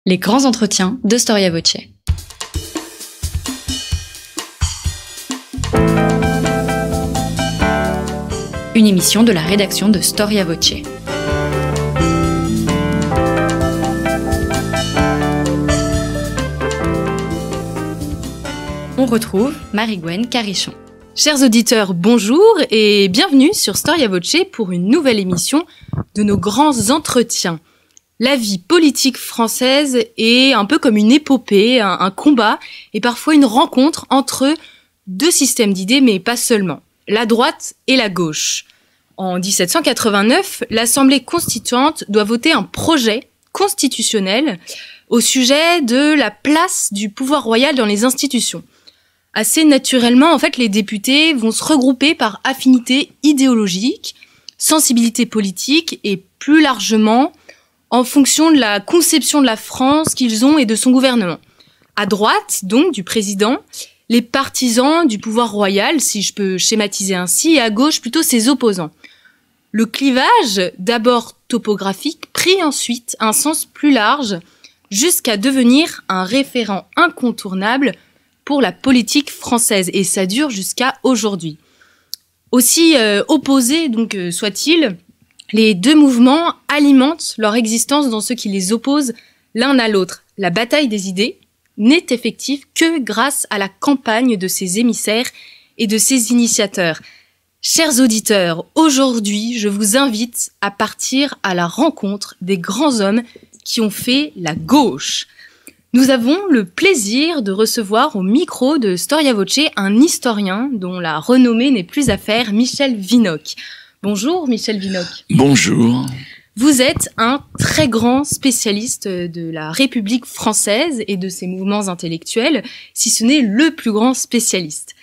Les grands entretiens de Storia Voce. Une émission de la rédaction de Storia Voce. On retrouve Marie-Gwen Carichon. Chers auditeurs, bonjour et bienvenue sur Storia Voce pour une nouvelle émission de nos grands entretiens. La vie politique française est un peu comme une épopée, un combat et parfois une rencontre entre deux systèmes d'idées, mais pas seulement, la droite et la gauche. En 1789, l'Assemblée constituante doit voter un projet constitutionnel au sujet de la place du pouvoir royal dans les institutions. Assez naturellement, en fait, les députés vont se regrouper par affinité idéologique, sensibilité politique et plus largement en fonction de la conception de la France qu'ils ont et de son gouvernement. À droite, donc, du président, les partisans du pouvoir royal, si je peux schématiser ainsi, et à gauche, plutôt ses opposants. Le clivage, d'abord topographique, prit ensuite un sens plus large, jusqu'à devenir un référent incontournable pour la politique française, et ça dure jusqu'à aujourd'hui. Aussi opposés donc soit-il, les deux mouvements alimentent leur existence dans ce qui les oppose l'un à l'autre. La bataille des idées n'est effective que grâce à la campagne de ses émissaires et de ses initiateurs. Chers auditeurs, aujourd'hui, je vous invite à partir à la rencontre des grands hommes qui ont fait la gauche. Nous avons le plaisir de recevoir au micro de Storia Voce un historien dont la renommée n'est plus à faire, Michel Vinocq. Bonjour Michel Vinocq. Bonjour. Vous êtes un très grand spécialiste de la République française et de ses mouvements intellectuels, si ce n'est le plus grand spécialiste.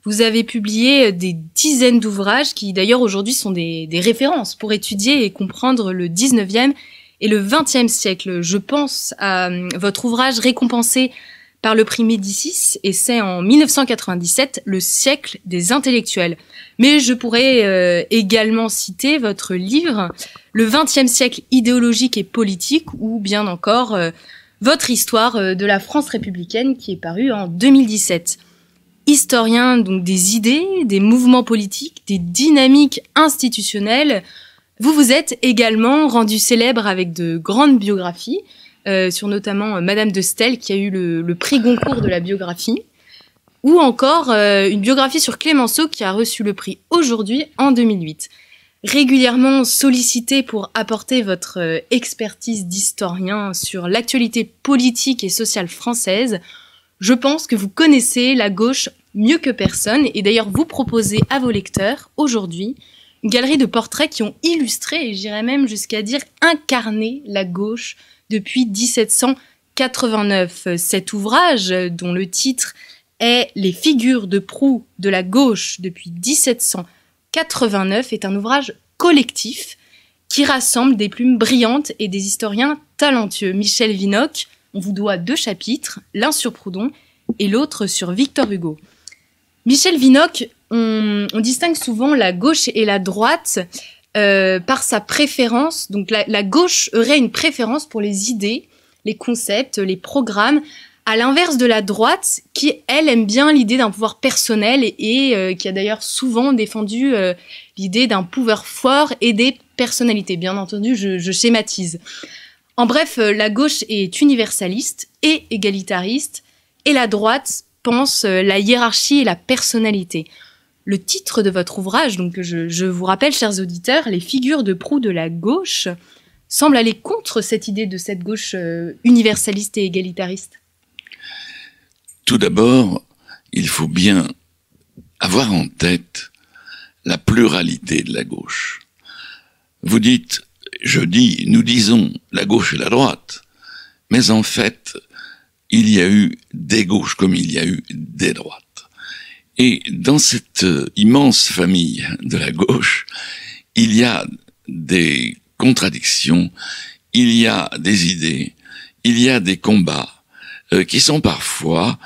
Vous avez publié des dizaines d'ouvrages qui d'ailleurs aujourd'hui sont des références pour étudier et comprendre le 19e et le 20e siècle. Je pense à votre ouvrage récompensé par le prix Médicis, et c'est en 1997, le siècle des intellectuels. Mais je pourrais également citer votre livre, le 20e siècle idéologique et politique, ou bien encore votre histoire de la France républicaine, qui est paru en 2017. Historien donc des idées, des mouvements politiques, des dynamiques institutionnelles, vous vous êtes également rendu célèbre avec de grandes biographies, sur notamment Madame de Staël qui a eu le prix Goncourt de la biographie, ou encore une biographie sur Clémenceau qui a reçu le prix aujourd'hui en 2008. Régulièrement sollicité pour apporter votre expertise d'historien sur l'actualité politique et sociale française, je pense que vous connaissez la gauche mieux que personne, et d'ailleurs vous proposez à vos lecteurs aujourd'hui une galerie de portraits qui ont illustré, et j'irais même jusqu'à dire incarné, la gauche depuis 1789. Cet ouvrage, dont le titre est « Les figures de proue de la gauche depuis 1789 », est un ouvrage collectif qui rassemble des plumes brillantes et des historiens talentueux. Michel Vinocq, on vous doit 2 chapitres, l'un sur Proudhon et l'autre sur Victor Hugo. Michel Vinocq, on distingue souvent la gauche et la droite par sa préférence. Donc la gauche aurait une préférence pour les idées, les concepts, les programmes, à l'inverse de la droite qui, elle, aime bien l'idée d'un pouvoir personnel et qui a d'ailleurs souvent défendu l'idée d'un pouvoir fort et des personnalités. Bien entendu, je schématise. En bref, la gauche est universaliste et égalitariste, et la droite pense la hiérarchie et la personnalité. Le titre de votre ouvrage, donc je vous rappelle, chers auditeurs, Les figures de proue de la gauche, semble aller contre cette idée de cette gauche universaliste et égalitariste. Tout d'abord, il faut bien avoir en tête la pluralité de la gauche. Vous dites, nous disons la gauche et la droite, mais en fait, il y a eu des gauches comme il y a eu des droites. Et dans cette immense famille de la gauche, il y a des contradictions, il y a des idées, il y a des combats qui sont parfois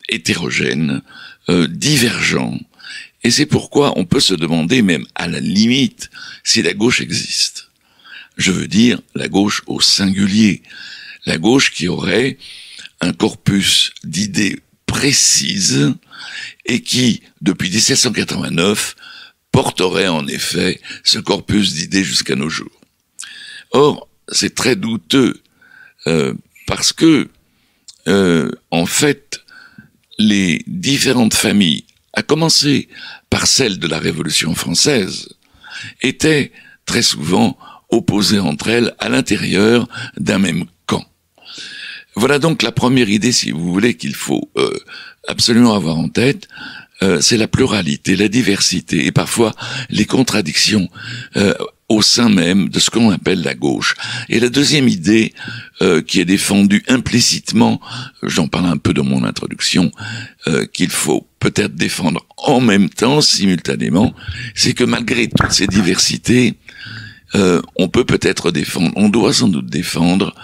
hétérogènes, divergents. Et c'est pourquoi on peut se demander, même à la limite, si la gauche existe. Je veux dire la gauche au singulier, La gauche qui aurait un corpus d'idées précises et qui, depuis 1789, porterait en effet ce corpus d'idées jusqu'à nos jours. Or, c'est très douteux parce que, en fait, les différentes familles, à commencer par celle de la Révolution française, étaient très souvent opposées entre elles à l'intérieur d'un même camp. Voilà donc la première idée, si vous voulez, qu'il faut absolument avoir en tête, c'est la pluralité, la diversité et parfois les contradictions au sein même de ce qu'on appelle la gauche. Et la deuxième idée qui est défendue implicitement, j'en parle un peu dans mon introduction, qu'il faut peut-être défendre en même temps, simultanément, c'est que malgré toutes ces diversités, on peut peut-être défendre, on doit sans doute défendre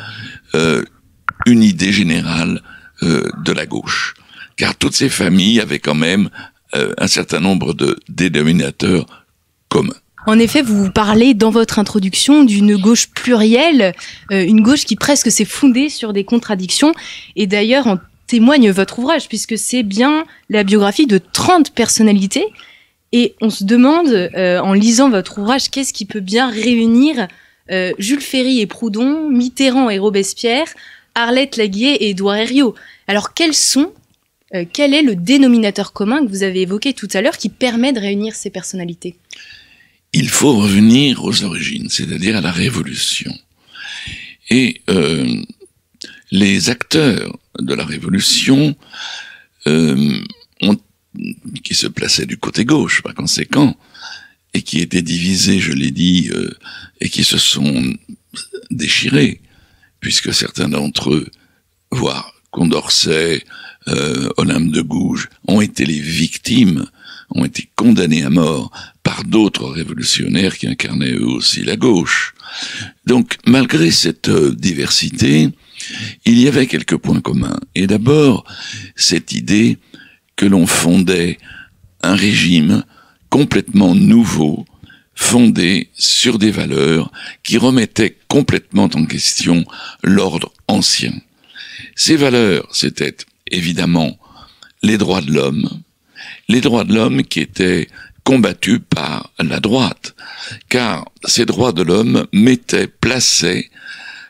une idée générale de la gauche. Car toutes ces familles avaient quand même un certain nombre de dénominateurs communs. En effet, vous parlez dans votre introduction d'une gauche plurielle, une gauche qui presque s'est fondée sur des contradictions. Et d'ailleurs, en témoigne votre ouvrage, puisque c'est bien la biographie de 30 personnalités. Et on se demande, en lisant votre ouvrage, qu'est-ce qui peut bien réunir Jules Ferry et Proudhon, Mitterrand et Robespierre, Arlette Laguier et Édouard Herriot. Alors, quel est le dénominateur commun que vous avez évoqué tout à l'heure qui permet de réunir ces personnalités ? Il faut revenir aux origines, c'est-à-dire à la Révolution. Et les acteurs de la Révolution, qui se plaçaient du côté gauche, par conséquent, et qui étaient divisés, je l'ai dit, et qui se sont déchirés, puisque certains d'entre eux, voire Condorcet, Olympe de Gouges, ont été les victimes, ont été condamnés à mort par d'autres révolutionnaires qui incarnaient eux aussi la gauche. Donc, malgré cette diversité, il y avait quelques points communs. Et d'abord, cette idée que l'on fondait un régime complètement nouveau, fondé sur des valeurs qui remettaient complètement en question l'ordre ancien. Ces valeurs, c'était évidemment les droits de l'homme qui étaient combattus par la droite, car ces droits de l'homme plaçaient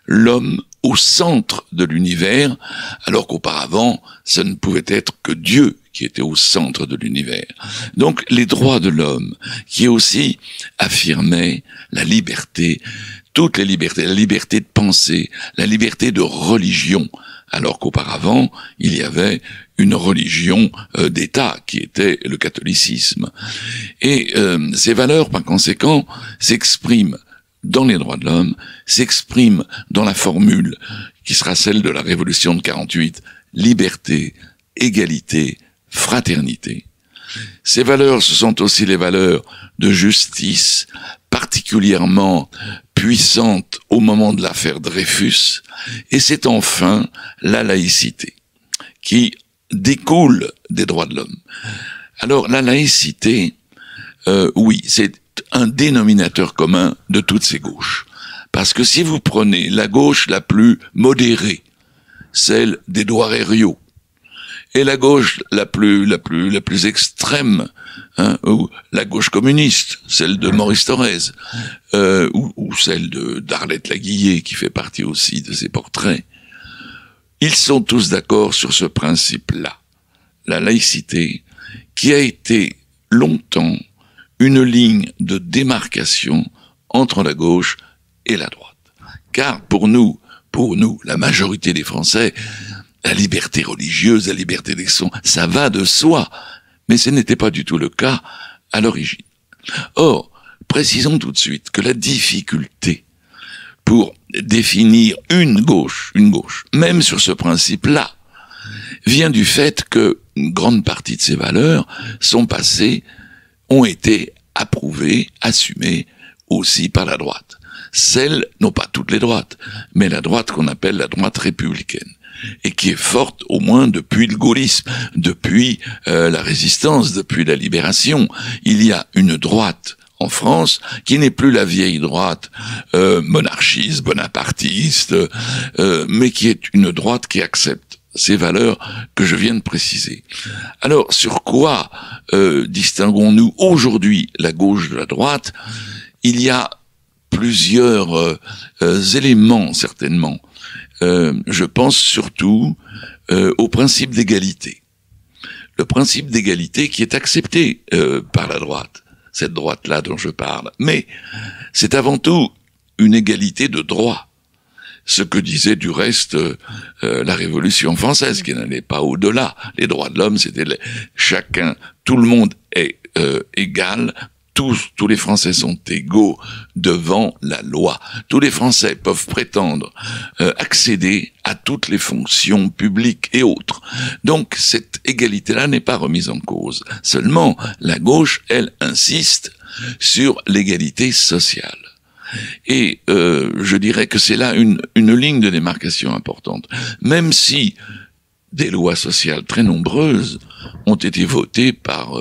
l'homme au centre de l'univers, alors qu'auparavant, ce ne pouvait être que Dieu qui était au centre de l'univers. Donc, les droits de l'homme, qui aussi affirmaient la liberté, toutes les libertés, la liberté de penser, la liberté de religion, alors qu'auparavant, il y avait une religion d'État qui était le catholicisme. Et ces valeurs, par conséquent, s'expriment dans les droits de l'homme, s'expriment dans la formule qui sera celle de la Révolution de 48, liberté, égalité, fraternité. Ces valeurs, ce sont aussi les valeurs de justice, particulièrement puissantes au moment de l'affaire Dreyfus, et c'est enfin la laïcité, qui découle des droits de l'homme. Alors, la laïcité, oui, c'est un dénominateur commun de toutes ces gauches. Parce que si vous prenez la gauche la plus modérée, celle d'Édouard Herriot, et la gauche la plus extrême, ou la gauche communiste, celle de Maurice Thorez, ou celle d'Arlette Laguier, qui fait partie aussi de ces portraits, ils sont tous d'accord sur ce principe-là, la laïcité, qui a été longtemps une ligne de démarcation entre la gauche et la droite. Car pour nous, la majorité des Français, la liberté religieuse, la liberté d'expression, ça va de soi. Mais ce n'était pas du tout le cas à l'origine. Or, précisons tout de suite que la difficulté pour définir une gauche, même sur ce principe-là, vient du fait que une grande partie de ces valeurs ont été approuvées, assumées aussi par la droite. Celles, non pas toutes les droites, mais la droite qu'on appelle la droite républicaine, et qui est forte au moins depuis le gaullisme, depuis la résistance, depuis la libération. Il y a une droite en France, qui n'est plus la vieille droite monarchiste, bonapartiste, mais qui est une droite qui accepte ces valeurs que je viens de préciser. Alors, sur quoi distinguons-nous aujourd'hui la gauche de la droite? Il y a plusieurs éléments, certainement. Je pense surtout au principe d'égalité. Le principe d'égalité qui est accepté par la droite, cette droite-là dont je parle. Mais c'est avant tout une égalité de droit. Ce que disait du reste la Révolution française, qui n'allait pas au-delà. Les droits de l'homme, c'était chacun, tout le monde est égal, tous les Français sont égaux devant la loi. Tous les Français peuvent prétendre accéder à toutes les fonctions publiques et autres. Donc cette égalité-là n'est pas remise en cause. Seulement, la gauche, elle, insiste sur l'égalité sociale. Et je dirais que c'est là une ligne de démarcation importante. Même si des lois sociales très nombreuses ont été votées par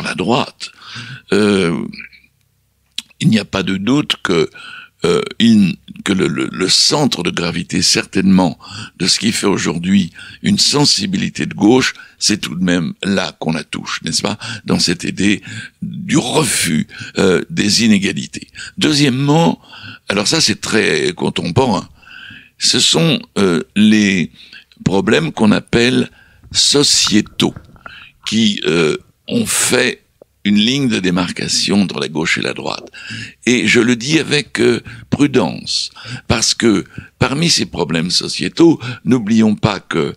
la droite, il n'y a pas de doute que le centre de gravité, certainement, de ce qui fait aujourd'hui une sensibilité de gauche, c'est tout de même là qu'on la touche, n'est-ce pas? Dans cette idée du refus des inégalités. Deuxièmement, alors ça c'est très contemporain, ce sont les problèmes qu'on appelle sociétaux, qui ont fait une ligne de démarcation entre la gauche et la droite. Et je le dis avec prudence, parce que parmi ces problèmes sociétaux, n'oublions pas que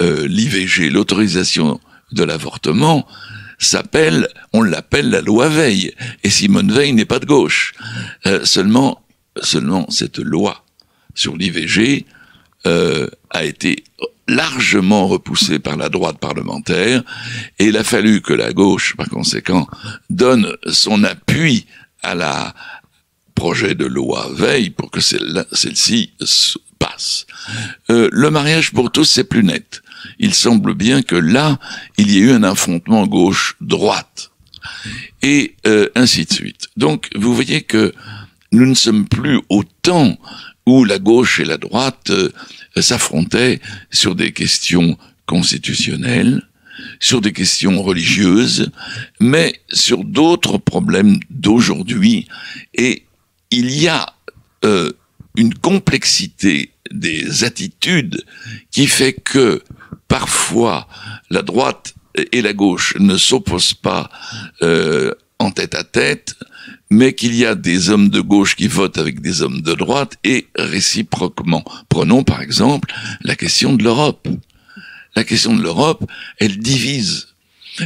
l'IVG, l'autorisation de l'avortement, on l'appelle la loi Veil. Et Simone Veil n'est pas de gauche. Seulement cette loi sur l'IVG a été largement repoussée par la droite parlementaire, et il a fallu que la gauche, par conséquent, donne son appui à la projet de loi Veil pour que celle-ci passe. Le mariage pour tous, c'est plus net. Il semble bien que là, il y ait eu un affrontement gauche-droite, et ainsi de suite. Donc, vous voyez que nous ne sommes plus au temps où la gauche et la droite s'affrontaient sur des questions constitutionnelles, sur des questions religieuses, mais sur d'autres problèmes d'aujourd'hui. Et il y a une complexité des attitudes qui fait que parfois la droite et la gauche ne s'opposent pas en tête à tête, mais qu'il y a des hommes de gauche qui votent avec des hommes de droite et réciproquement. Prenons par exemple la question de l'Europe. La question de l'Europe, elle divise,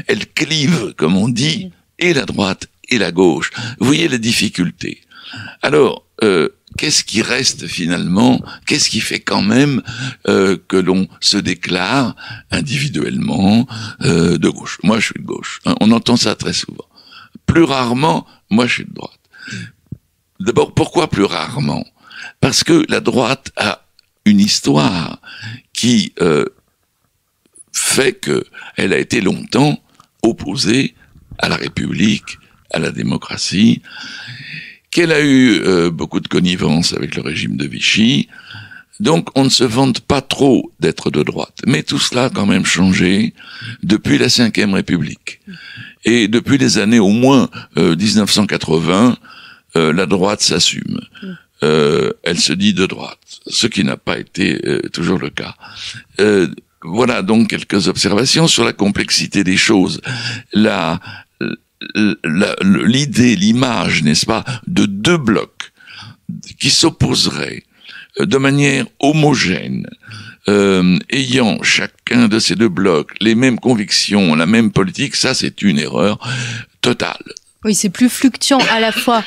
elle clive, comme on dit, et la droite et la gauche. Vous voyez la difficulté. Alors, qu'est-ce qui reste finalement? Qu'est-ce qui fait quand même que l'on se déclare individuellement de gauche? Moi, je suis de gauche. Hein, on entend ça très souvent. Plus rarement, moi, je suis de droite. D'abord, pourquoi plus rarement? Parce que la droite a une histoire qui fait qu'elle a été longtemps opposée à la République, à la démocratie, qu'elle a eu beaucoup de connivence avec le régime de Vichy. Donc, on ne se vante pas trop d'être de droite. Mais tout cela a quand même changé depuis la Ve République. Et depuis les années au moins 1980, la droite s'assume. Elle se dit de droite, ce qui n'a pas été toujours le cas. Voilà donc quelques observations sur la complexité des choses. L'idée, l'image, n'est-ce pas, de deux blocs qui s'opposeraient de manière homogène, ayant chacun de ces deux blocs les mêmes convictions, la même politique, ça c'est une erreur totale. Oui, c'est plus fluctuant à la fois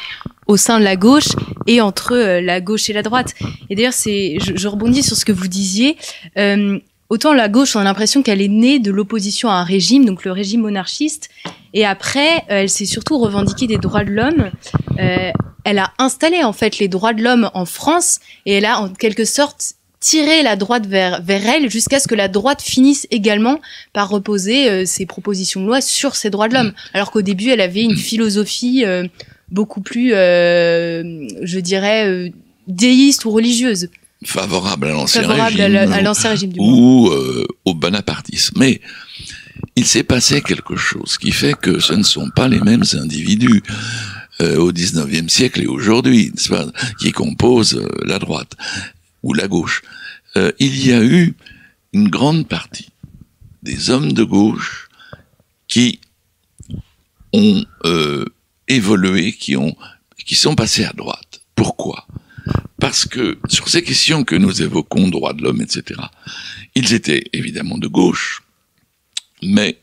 au sein de la gauche et entre la gauche et la droite. Et d'ailleurs, je rebondis sur ce que vous disiez. Autant la gauche, on a l'impression qu'elle est née de l'opposition à un régime, donc le régime monarchiste, et après, elle s'est surtout revendiquée des droits de l'homme. Elle a installé en fait les droits de l'homme en France, et elle a en quelque sorte tirer la droite vers elle jusqu'à ce que la droite finisse également par reposer ses propositions de loi sur ces droits de l'homme. Alors qu'au début, elle avait une philosophie beaucoup plus, je dirais, déiste ou religieuse. Favorable à l'ancien régime du ou au bonapartisme. Mais il s'est passé quelque chose qui fait que ce ne sont pas les mêmes individus au XIXe siècle et aujourd'hui, n'est-ce pas, qui composent la droite ou la gauche. Il y a eu une grande partie des hommes de gauche qui ont évolué, qui sont passés à droite. Pourquoi ? Parce que sur ces questions que nous évoquons, droits de l'homme, etc., ils étaient évidemment de gauche, mais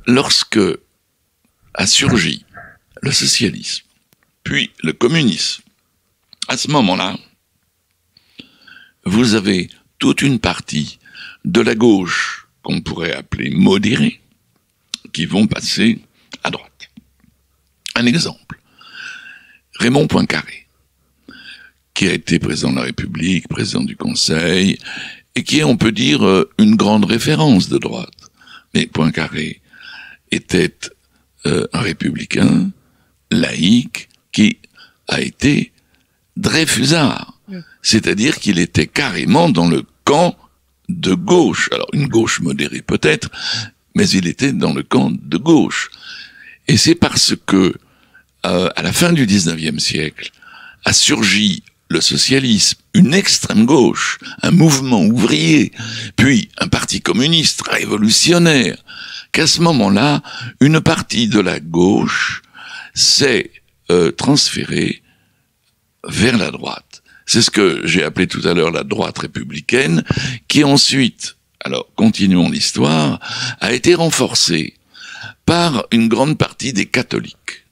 lorsque a surgi le socialisme, puis le communisme, à ce moment-là, vous avez toute une partie de la gauche qu'on pourrait appeler modérée, qui vont passer à droite. Un exemple, Raymond Poincaré, qui a été président de la République, président du Conseil, et qui est, on peut dire, une grande référence de droite. Mais Poincaré était un républicain, laïque, qui a été dreyfusard. C'est-à-dire qu'il était carrément dans le camp de gauche. Alors, une gauche modérée peut-être, mais il était dans le camp de gauche. Et c'est parce que, à la fin du XIXe siècle, a surgi le socialisme, une extrême gauche, un mouvement ouvrier, puis un parti communiste révolutionnaire, qu'à ce moment-là, une partie de la gauche s'est transférée vers la droite. C'est ce que j'ai appelé tout à l'heure la droite républicaine, qui ensuite, alors continuons l'histoire, a été renforcée par une grande partie des catholiques.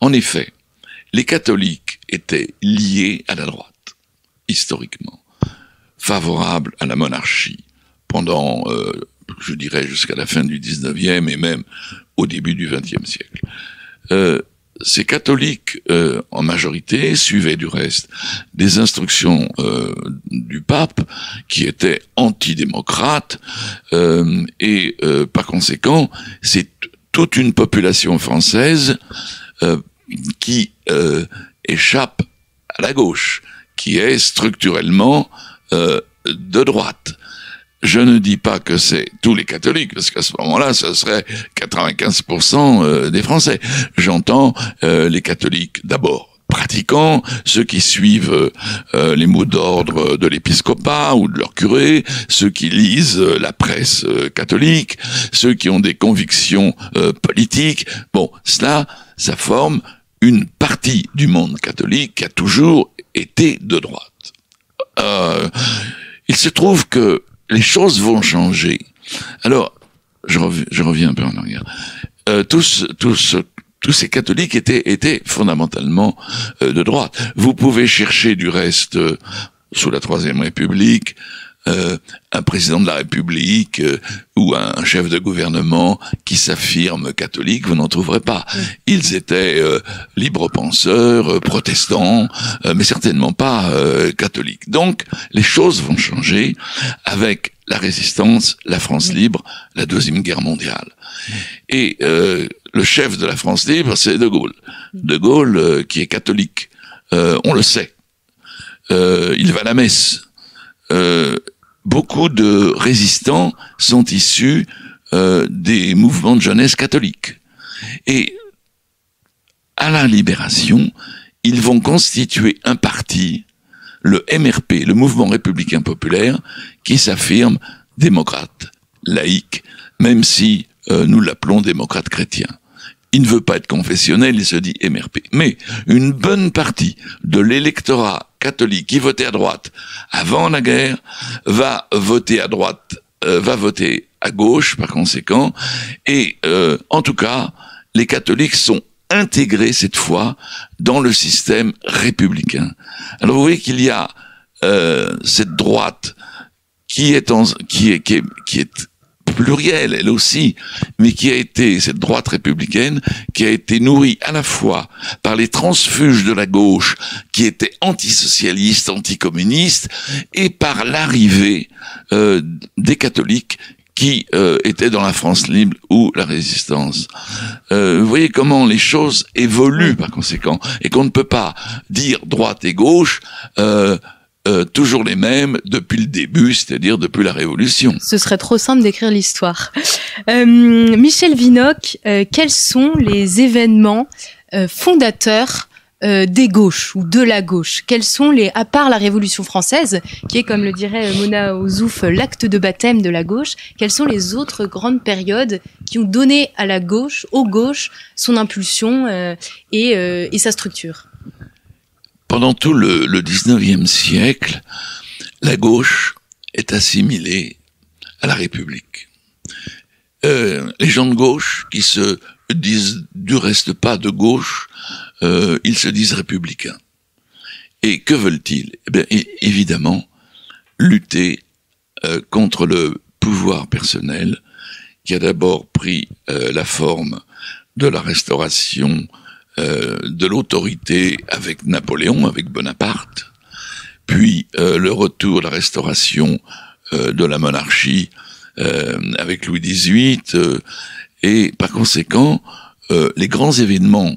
En effet, les catholiques étaient liés à la droite, historiquement, favorables à la monarchie, pendant, je dirais, jusqu'à la fin du 19e et même au début du 20e siècle. Ces catholiques, en majorité, suivaient du reste des instructions du pape, qui était antidémocrate, et par conséquent, c'est toute une population française qui échappe à la gauche, qui est structurellement de droite. Je ne dis pas que c'est tous les catholiques, parce qu'à ce moment-là, ce serait 95% des Français. J'entends les catholiques d'abord pratiquants, ceux qui suivent les mots d'ordre de l'épiscopat ou de leur curé, ceux qui lisent la presse catholique, ceux qui ont des convictions politiques. Bon, ça forme une partie du monde catholique qui a toujours été de droite. Il se trouve que les choses vont changer. Alors, je reviens un peu en arrière. Tous ces catholiques étaient fondamentalement de droite. Vous pouvez chercher du reste, sous la Troisième République, un président de la République ou un chef de gouvernement qui s'affirme catholique, vous n'en trouverez pas. Ils étaient libres penseurs, protestants, mais certainement pas catholiques. Donc, les choses vont changer avec la résistance, la France libre, la Deuxième Guerre mondiale. Et le chef de la France libre, c'est De Gaulle. De Gaulle, qui est catholique, on le sait. Il va à la messe. Beaucoup de résistants sont issus des mouvements de jeunesse catholiques. Et à la Libération, ils vont constituer un parti, le MRP, le Mouvement républicain populaire, qui s'affirme démocrate, laïque, même si nous l'appelons démocrate chrétien. Il ne veut pas être confessionnel, il se dit MRP. Mais une bonne partie de l'électorat catholique qui votait à droite avant la guerre va voter à droite, va voter à gauche par conséquent. Et en tout cas, les catholiques sont intégrés cette fois dans le système républicain. Alors vous voyez qu'il y a cette droite qui est plurielle, elle aussi, mais cette droite républicaine, qui a été nourrie à la fois par les transfuges de la gauche, qui étaient antisocialistes, anticommunistes, et par l'arrivée des catholiques, qui étaient dans la France libre ou la résistance. Vous voyez comment les choses évoluent par conséquent, et qu'on ne peut pas dire droite et gauche toujours les mêmes depuis le début, c'est-à-dire depuis la Révolution. Ce serait trop simple d'écrire l'histoire. Michel Vinocq, quels sont les événements fondateurs des gauches ou de la gauche? Quels sont à part la Révolution française, qui est, comme le dirait Mona Ozouf, l'acte de baptême de la gauche, quelles sont les autres grandes périodes qui ont donné à la gauche, aux gauches, son impulsion et sa structure? Pendant tout le 19e siècle, la gauche est assimilée à la République. Les gens de gauche, qui se disent du reste pas de gauche, ils se disent républicains. Et que veulent-ils? Eh bien, évidemment, lutter contre le pouvoir personnel, qui a d'abord pris la forme de la restauration de l'autorité avec Napoléon, avec Bonaparte, puis le retour, la restauration de la monarchie avec Louis XVIII, et par conséquent, les grands événements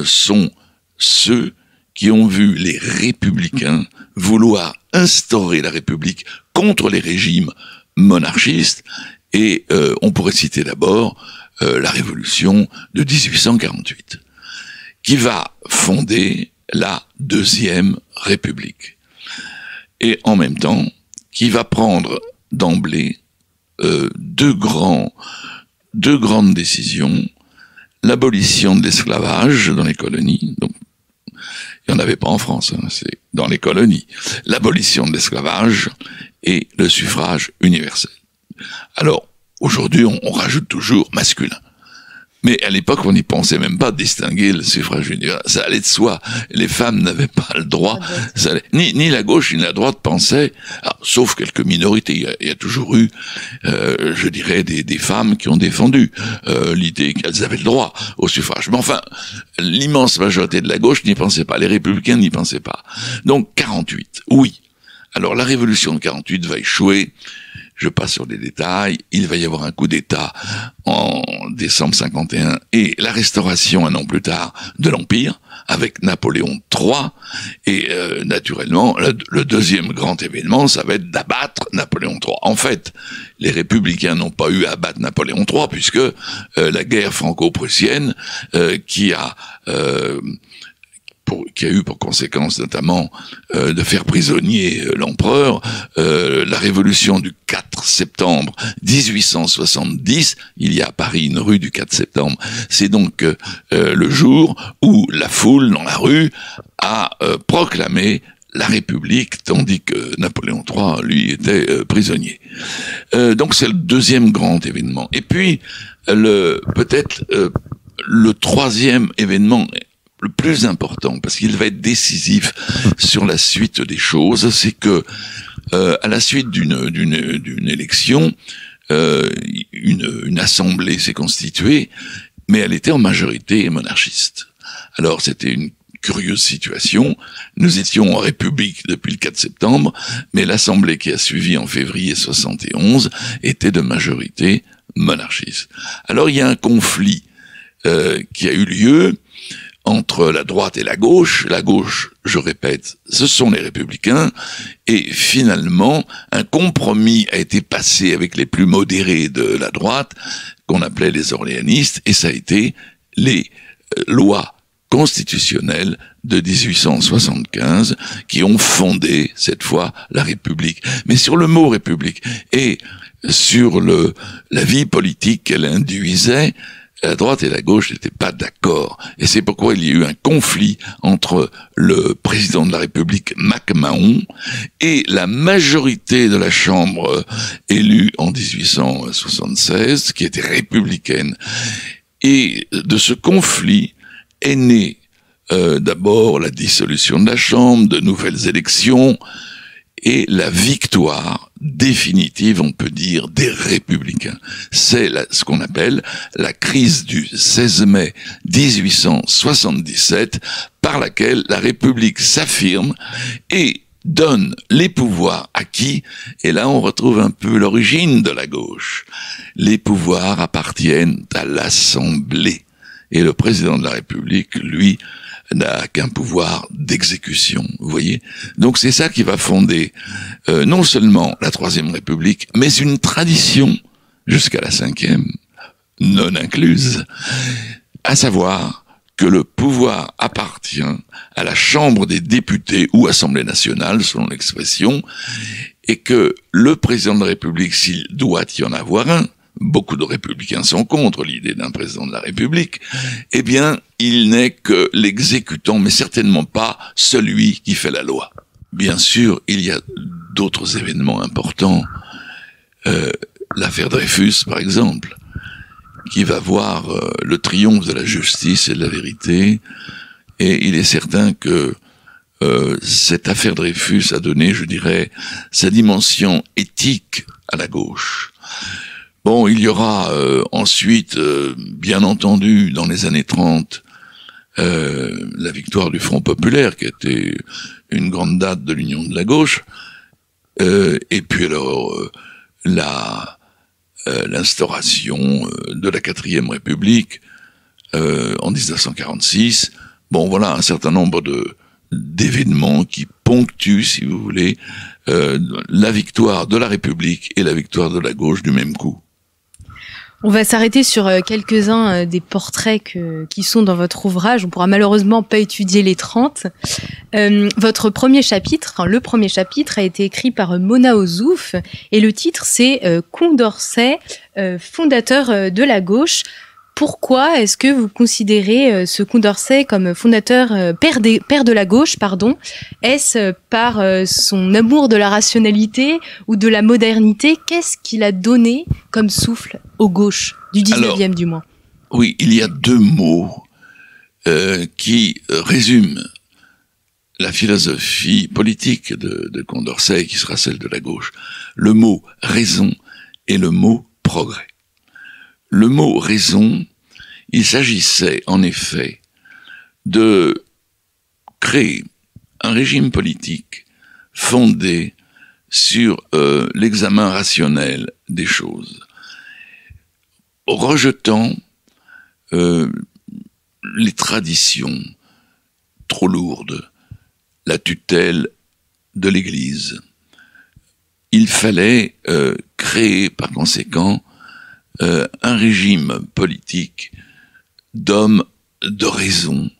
sont ceux qui ont vu les républicains vouloir instaurer la République contre les régimes monarchistes, et on pourrait citer d'abord la Révolution de 1848. Qui va fonder la Deuxième République. Et en même temps, qui va prendre d'emblée deux grandes décisions: l'abolition de l'esclavage dans les colonies, donc il n'y en avait pas en France, c'est dans les colonies, l'abolition de l'esclavage et le suffrage universel. Alors, aujourd'hui, on rajoute toujours masculin. Mais à l'époque, on n'y pensait même pas distinguer le suffrage universel. Ça allait de soi. Les femmes n'avaient pas le droit. Ni la gauche ni la droite pensaient, sauf quelques minorités. Il y a toujours eu, je dirais, des femmes qui ont défendu l'idée qu'elles avaient le droit au suffrage. Mais enfin, l'immense majorité de la gauche n'y pensait pas. Les républicains n'y pensaient pas. Donc 48, oui. Alors la révolution de 48 va échouer. Je passe sur les détails. Il va y avoir un coup d'État en décembre 51 et la restauration un an plus tard de l'Empire avec Napoléon III. Et naturellement, le deuxième grand événement, ça va être d'abattre Napoléon III. En fait, les républicains n'ont pas eu à abattre Napoléon III puisque la guerre franco-prussienne qui a eu pour conséquence notamment de faire prisonnier l'empereur, la révolution du 4 septembre 1870, il y a à Paris une rue du 4 septembre, c'est donc le jour où la foule dans la rue a proclamé la République, tandis que Napoléon III, lui, était prisonnier. Donc c'est le deuxième grand événement. Et puis, peut-être le troisième événement le plus important, parce qu'il va être décisif sur la suite des choses, c'est que à la suite d'une élection, une assemblée s'est constituée, mais elle était en majorité monarchiste. Alors c'était une curieuse situation. Nous étions en République depuis le 4 septembre, mais l'assemblée qui a suivi en février 71 était de majorité monarchiste. Alors il y a un conflit qui a eu lieu entre la droite et la gauche. La gauche, je répète, ce sont les républicains, et finalement, un compromis a été passé avec les plus modérés de la droite, qu'on appelait les orléanistes, et ça a été les lois constitutionnelles de 1875 qui ont fondé, cette fois, la République. Mais sur le mot République et sur la vie politique qu'elle induisait, la droite et la gauche n'étaient pas d'accord. Et c'est pourquoi il y a eu un conflit entre le président de la République, MacMahon, et la majorité de la Chambre élue en 1876, qui était républicaine. Et de ce conflit est né d'abord la dissolution de la Chambre, de nouvelles élections, et la victoire définitive, on peut dire, des Républicains. C'est ce qu'on appelle la crise du 16 mai 1877, par laquelle la République s'affirme et donne les pouvoirs à qui? Et là, on retrouve un peu l'origine de la gauche. Les pouvoirs appartiennent à l'Assemblée. Et le président de la République, lui, n'a qu'un pouvoir d'exécution, vous voyez. Donc c'est ça qui va fonder non seulement la Troisième République, mais une tradition jusqu'à la Cinquième, non incluse, à savoir que le pouvoir appartient à la Chambre des députés ou Assemblée nationale, selon l'expression, et que le président de la République, s'il doit y en avoir un, beaucoup de républicains sont contre l'idée d'un président de la République, eh bien, il n'est que l'exécutant, mais certainement pas celui qui fait la loi. Bien sûr, il y a d'autres événements importants. L'affaire Dreyfus, par exemple, qui va voir le triomphe de la justice et de la vérité, et il est certain que cette affaire Dreyfus a donné, je dirais, sa dimension éthique à la gauche. Bon, il y aura ensuite, bien entendu, dans les années 30, la victoire du Front populaire, qui était une grande date de l'union de la gauche, et puis alors l'instauration de la Quatrième République en 1946. Bon, voilà un certain nombre d'événements qui ponctuent, si vous voulez, la victoire de la République et la victoire de la gauche du même coup. On va s'arrêter sur quelques-uns des portraits qui sont dans votre ouvrage. On pourra malheureusement pas étudier les 30. Votre premier chapitre, le premier chapitre a été écrit par Mona Ozouf et le titre c'est Condorcet, fondateur de la gauche. Pourquoi est-ce que vous considérez ce Condorcet comme fondateur, père de la gauche, pardon? Est-ce par son amour de la rationalité ou de la modernité? Qu'est-ce qu'il a donné comme souffle aux gauches du 19e du moins? Oui, il y a deux mots qui résument la philosophie politique de Condorcet, qui sera celle de la gauche. Le mot raison et le mot progrès. Le mot raison, il s'agissait en effet de créer un régime politique fondé sur l'examen rationnel des choses, rejetant les traditions trop lourdes, la tutelle de l'Église. Il fallait créer par conséquent un régime politique d'hommes de raison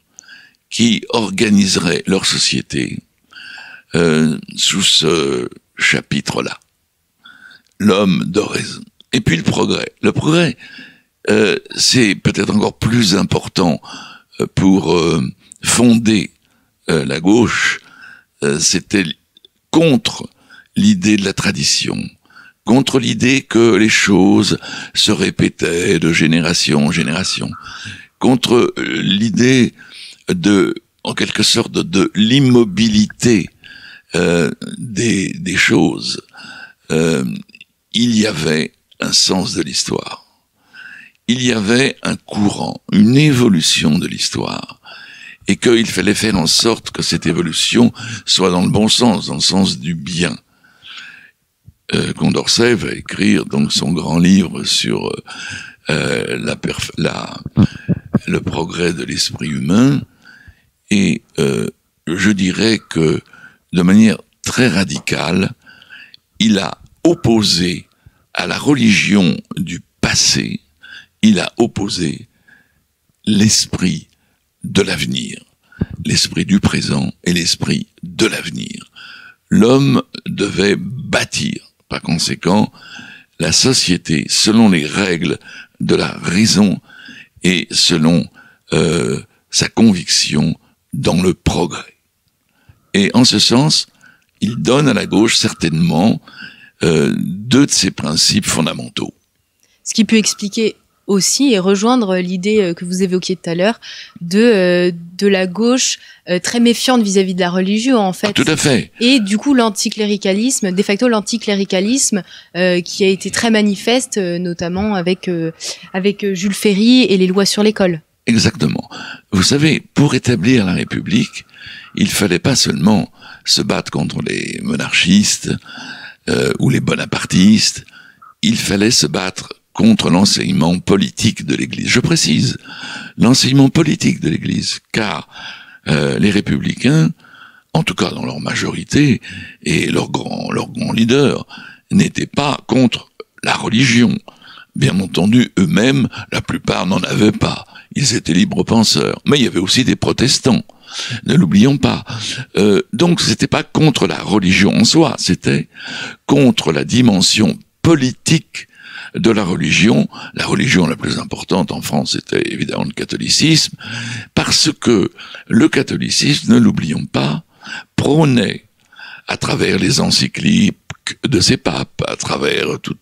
qui organiserait leur société sous ce chapitre-là. L'homme de raison. Et puis le progrès. Le progrès, c'est peut-être encore plus important pour fonder la gauche. C'était contre l'idée de la tradition, contre l'idée que les choses se répétaient de génération en génération, contre l'idée en quelque sorte, de l'immobilité des choses. Il y avait un sens de l'histoire. Il y avait un courant, une évolution de l'histoire, et qu'il fallait faire en sorte que cette évolution soit dans le bon sens, dans le sens du bien. Condorcet va écrire donc son grand livre sur le progrès de l'esprit humain, et je dirais que de manière très radicale, il a opposé à la religion du passé, il a opposé l'esprit de l'avenir, l'esprit du présent et l'esprit de l'avenir. L'homme devait bâtir, par conséquent, la société selon les règles de la raison et selon sa conviction dans le progrès. Et en ce sens, il donne à la gauche certainement deux de ses principes fondamentaux. Ce qui peut expliquer aussi et rejoindre l'idée que vous évoquiez tout à l'heure de la gauche très méfiante vis-à-vis de la religion, en fait. Tout à fait. Et du coup, l'anticléricalisme, de facto l'anticléricalisme qui a été très manifeste, notamment avec Jules Ferry et les lois sur l'école. Exactement. Vous savez, pour établir la République, il fallait pas seulement se battre contre les monarchistes ou les bonapartistes, il fallait se battre contre l'enseignement politique de l'Église. Je précise, l'enseignement politique de l'Église, car les républicains, en tout cas dans leur majorité, et leur grand leader, n'étaient pas contre la religion. Bien entendu, eux-mêmes, la plupart n'en avaient pas. Ils étaient libres penseurs. Mais il y avait aussi des protestants. Ne l'oublions pas. Donc, c'était pas contre la religion en soi, c'était contre la dimension politique de la religion. La religion la plus importante en France était évidemment le catholicisme, parce que le catholicisme, ne l'oublions pas, prônait à travers les encycliques de ces papes, à travers tout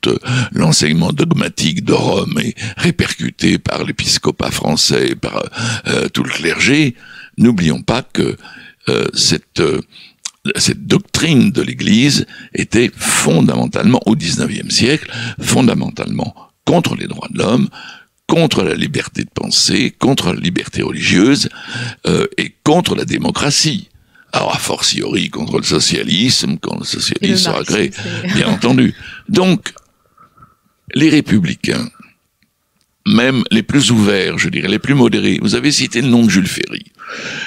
l'enseignement dogmatique de Rome et répercuté par l'épiscopat français, par tout le clergé. N'oublions pas que cette doctrine de l'Église était fondamentalement, au XIXe siècle, fondamentalement contre les droits de l'homme, contre la liberté de penser, contre la liberté religieuse et contre la démocratie. Alors, a fortiori, contre le socialisme, quand le socialisme sera créé, bien entendu. Donc, les républicains, même les plus ouverts, je dirais, les plus modérés, vous avez cité le nom de Jules Ferry.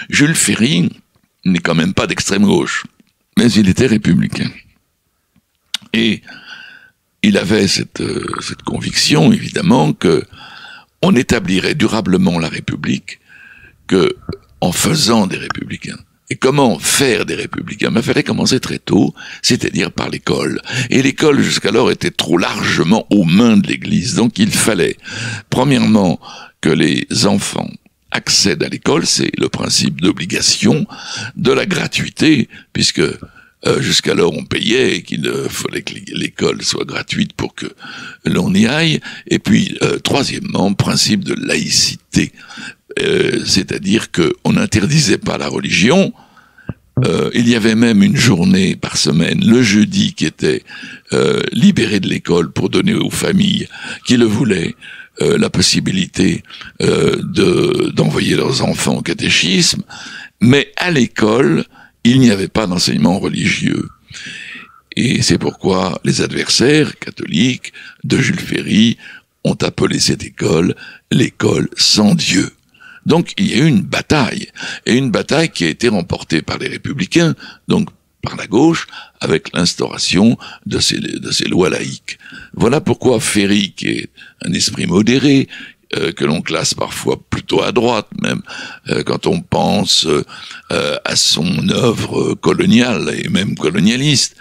Jules Ferry n'est quand même pas d'extrême gauche, mais il était républicain. Et il avait cette conviction, évidemment, que on établirait durablement la République que en faisant des républicains. Et comment faire des républicains? Il fallait commencer très tôt, c'est-à-dire par l'école. Et l'école, jusqu'alors, était trop largement aux mains de l'Église. Donc il fallait, premièrement, que les enfants accèdent à l'école, c'est le principe d'obligation, de la gratuité, puisque jusqu'alors on payait et qu'il fallait que l'école soit gratuite pour que l'on y aille. Et puis, troisièmement, principe de laïcité. C'est-à-dire qu'on n'interdisait pas la religion. Il y avait même une journée par semaine, le jeudi, qui était libérée de l'école pour donner aux familles qui le voulaient la possibilité d'envoyer leurs enfants au catéchisme. Mais à l'école, il n'y avait pas d'enseignement religieux. Et c'est pourquoi les adversaires catholiques de Jules Ferry ont appelé cette école l'école sans Dieu. Donc il y a eu une bataille, et une bataille qui a été remportée par les républicains, donc par la gauche, avec l'instauration de ces lois laïques. Voilà pourquoi Ferry, qui est un esprit modéré, que l'on classe parfois plutôt à droite même, quand on pense à son œuvre coloniale et même colonialiste,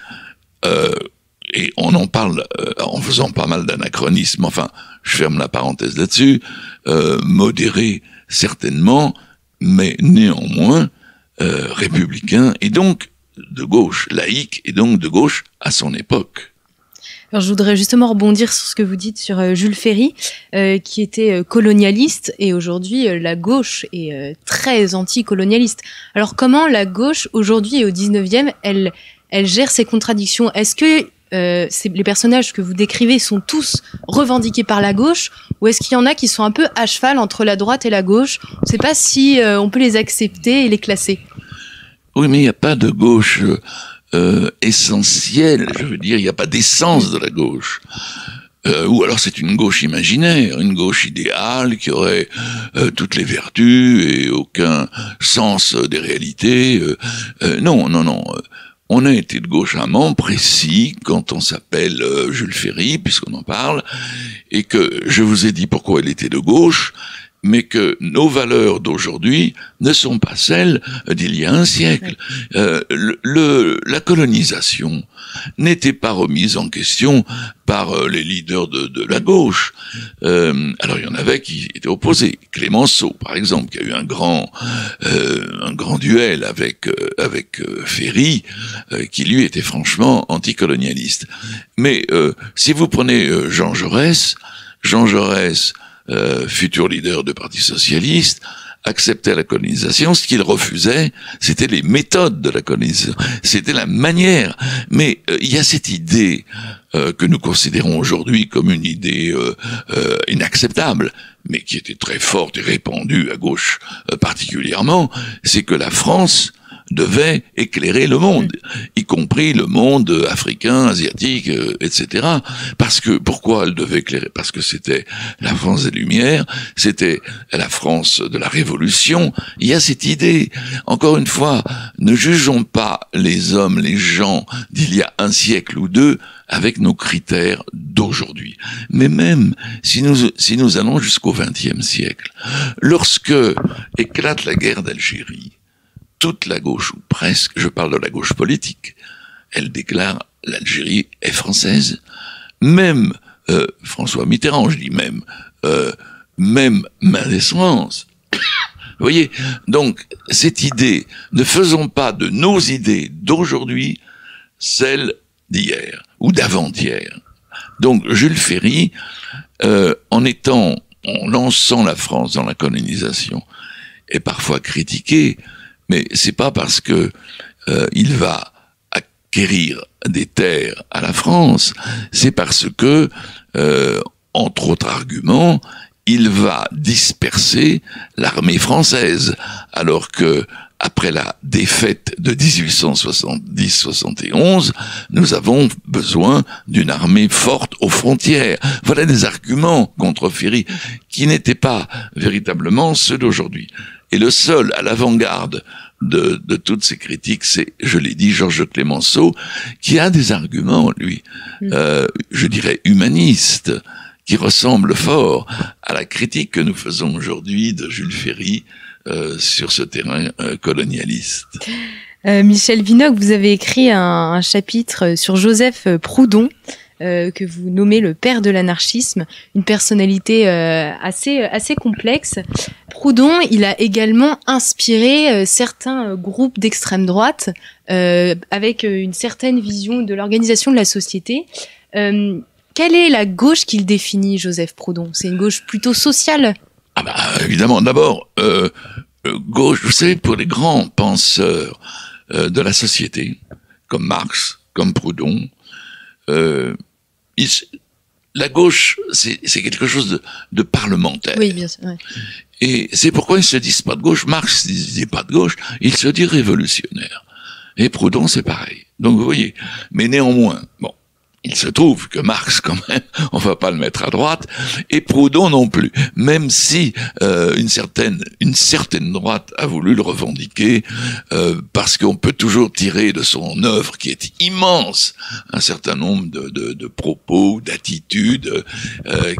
et on en parle en faisant pas mal d'anachronismes, enfin, je ferme la parenthèse là-dessus, modéré certainement, mais néanmoins républicain, et donc de gauche, laïque, et donc de gauche à son époque. Alors, je voudrais justement rebondir sur ce que vous dites sur Jules Ferry, qui était colonialiste, et aujourd'hui, la gauche est très anticolonialiste. Alors, comment la gauche, aujourd'hui et au 19e, elle gère ces contradictions? Est-ce que les personnages que vous décrivez sont tous revendiqués par la gauche, ou est-ce qu'il y en a qui sont un peu à cheval entre la droite et la gauche? On ne sait pas si on peut les accepter et les classer. Oui, mais il n'y a pas de gauche essentielle, je veux dire, il n'y a pas d'essence de la gauche. Ou alors c'est une gauche imaginaire, une gauche idéale qui aurait toutes les vertus et aucun sens des réalités. Non. On a été de gauche à un moment précis quand on s'appelle Jules Ferry, puisqu'on en parle, et que je vous ai dit pourquoi il était de gauche, mais que nos valeurs d'aujourd'hui ne sont pas celles d'il y a un siècle. La colonisation n'était pas remise en question par les leaders de la gauche. Alors il y en avait qui étaient opposés. Clémenceau, par exemple, qui a eu un grand duel avec Ferry, qui lui était franchement anticolonialiste. Mais si vous prenez Jean Jaurès futur leader du Parti socialiste, acceptait la colonisation. Ce qu'il refusait, c'était les méthodes de la colonisation, c'était la manière. Mais il y a cette idée que nous considérons aujourd'hui comme une idée inacceptable, mais qui était très forte et répandue à gauche particulièrement, c'est que la France devait éclairer le monde, y compris le monde africain, asiatique, etc. Parce que, pourquoi elle devait éclairer? Parce que c'était la France des Lumières, c'était la France de la Révolution. Il y a cette idée. Encore une fois, ne jugeons pas les hommes, les gens d'il y a un siècle ou deux avec nos critères d'aujourd'hui. Mais même si nous allons jusqu'au XXe siècle, lorsque éclate la guerre d'Algérie, toute la gauche, ou presque, je parle de la gauche politique, elle déclare l'Algérie est française. Même François Mitterrand, je dis même Mendès France. Vous voyez, donc cette idée, ne faisons pas de nos idées d'aujourd'hui celles d'hier ou d'avant-hier. Donc Jules Ferry, en lançant la France dans la colonisation, est parfois critiqué. Mais c'est pas parce que il va acquérir des terres à la France, c'est parce que, entre autres arguments, il va disperser l'armée française, alors que après la défaite de 1870-71, nous avons besoin d'une armée forte aux frontières. Voilà des arguments contre Ferry qui n'étaient pas véritablement ceux d'aujourd'hui. Et le seul à l'avant-garde de toutes ces critiques, c'est, je l'ai dit, Georges Clemenceau, qui a des arguments, lui, je dirais humanistes, qui ressemblent fort à la critique que nous faisons aujourd'hui de Jules Ferry sur ce terrain colonialiste. Michel Vinocq, vous avez écrit un chapitre sur Joseph Proudhon, que vous nommez le père de l'anarchisme, une personnalité assez complexe. Proudhon, il a également inspiré certains groupes d'extrême droite avec une certaine vision de l'organisation de la société. Quelle est la gauche qu'il définit, Joseph Proudhon? C'est une gauche plutôt sociale? Ah bah évidemment, d'abord, gauche, vous savez, pour les grands penseurs de la société, comme Marx, comme Proudhon, la gauche, c'est quelque chose de parlementaire. Oui, bien sûr. Ouais. Et c'est pourquoi ils se disent pas de gauche. Marx ne disait pas de gauche, il se dit révolutionnaire. Et Proudhon, c'est pareil. Donc vous voyez. Mais néanmoins, bon, il se trouve que Marx, quand même, on va pas le mettre à droite, et Proudhon non plus. Même si une certaine droite a voulu le revendiquer, parce qu'on peut toujours tirer de son œuvre, qui est immense, un certain nombre de propos, d'attitudes,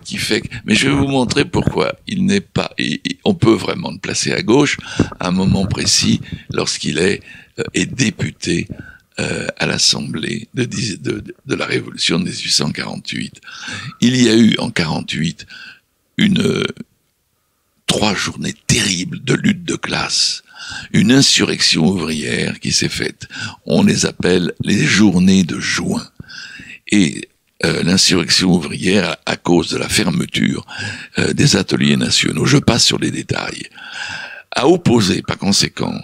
qui fait que... Mais je vais vous montrer pourquoi il n'est pas... Et on peut vraiment le placer à gauche à un moment précis, lorsqu'il est député à l'Assemblée de la Révolution de 1848. Il y a eu en 48 3 journées terribles de lutte de classe, une insurrection ouvrière qui s'est faite. On les appelle les journées de juin. Et l'insurrection ouvrière, à cause de la fermeture des ateliers nationaux, je passe sur les détails, a opposé par conséquent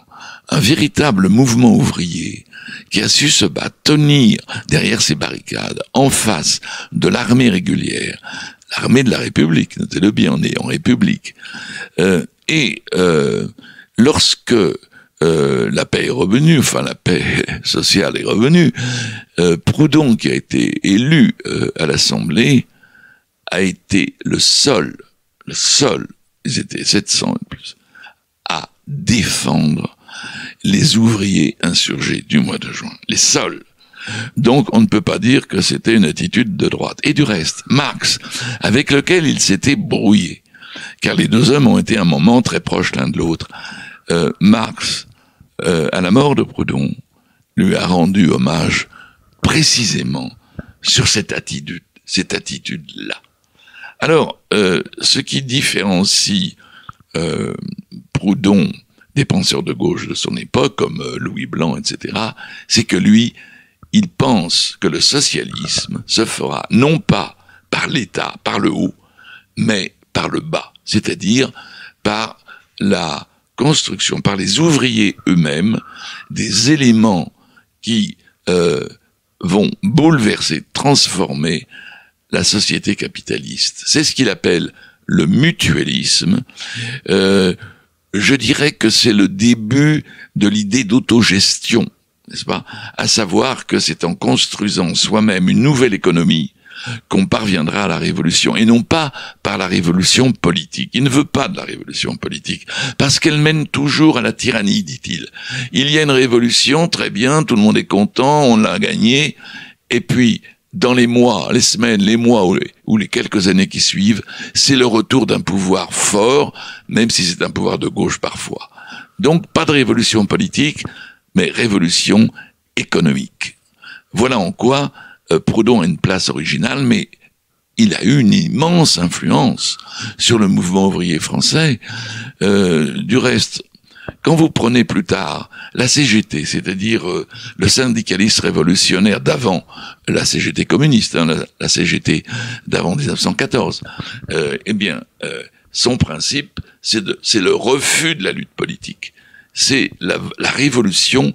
un véritable mouvement ouvrier qui a su se battre, tenir derrière ces barricades, en face de l'armée régulière, l'armée de la République, notez-le bien, on est en République. Lorsque la paix est revenue, enfin la paix sociale est revenue, Proudhon, qui a été élu à l'Assemblée, a été le seul, ils étaient 700 et plus, à défendre les ouvriers insurgés du mois de juin, les seuls. Donc on ne peut pas dire que c'était une attitude de droite. Et du reste, Marx, avec lequel il s'était brouillé, car les deux hommes ont été à un moment très proches l'un de l'autre, Marx, à la mort de Proudhon, lui a rendu hommage précisément sur cette attitude-là. Alors, ce qui différencie Proudhon des penseurs de gauche de son époque, comme Louis Blanc, etc., c'est que lui, il pense que le socialisme se fera non pas par l'État, par le haut, mais par le bas, c'est-à-dire par la construction, par les ouvriers eux-mêmes, des éléments qui vont bouleverser, transformer la société capitaliste. C'est ce qu'il appelle le mutualisme. Je dirais que c'est le début de l'idée d'autogestion, n'est-ce pas? À savoir que c'est en construisant soi-même une nouvelle économie qu'on parviendra à la révolution, et non pas par la révolution politique. Il ne veut pas de la révolution politique, parce qu'elle mène toujours à la tyrannie, dit-il. Il y a une révolution, très bien, tout le monde est content, on l'a gagnée, et puis, dans les mois, les semaines, les mois ou les quelques années qui suivent, c'est le retour d'un pouvoir fort, même si c'est un pouvoir de gauche parfois. Donc, pas de révolution politique, mais révolution économique. Voilà en quoi Proudhon a une place originale, mais il a eu une immense influence sur le mouvement ouvrier français. Du reste, quand vous prenez plus tard la CGT, c'est-à-dire le syndicalisme révolutionnaire d'avant la CGT communiste, la CGT d'avant 1914, son principe, c'est le refus de la lutte politique. C'est la révolution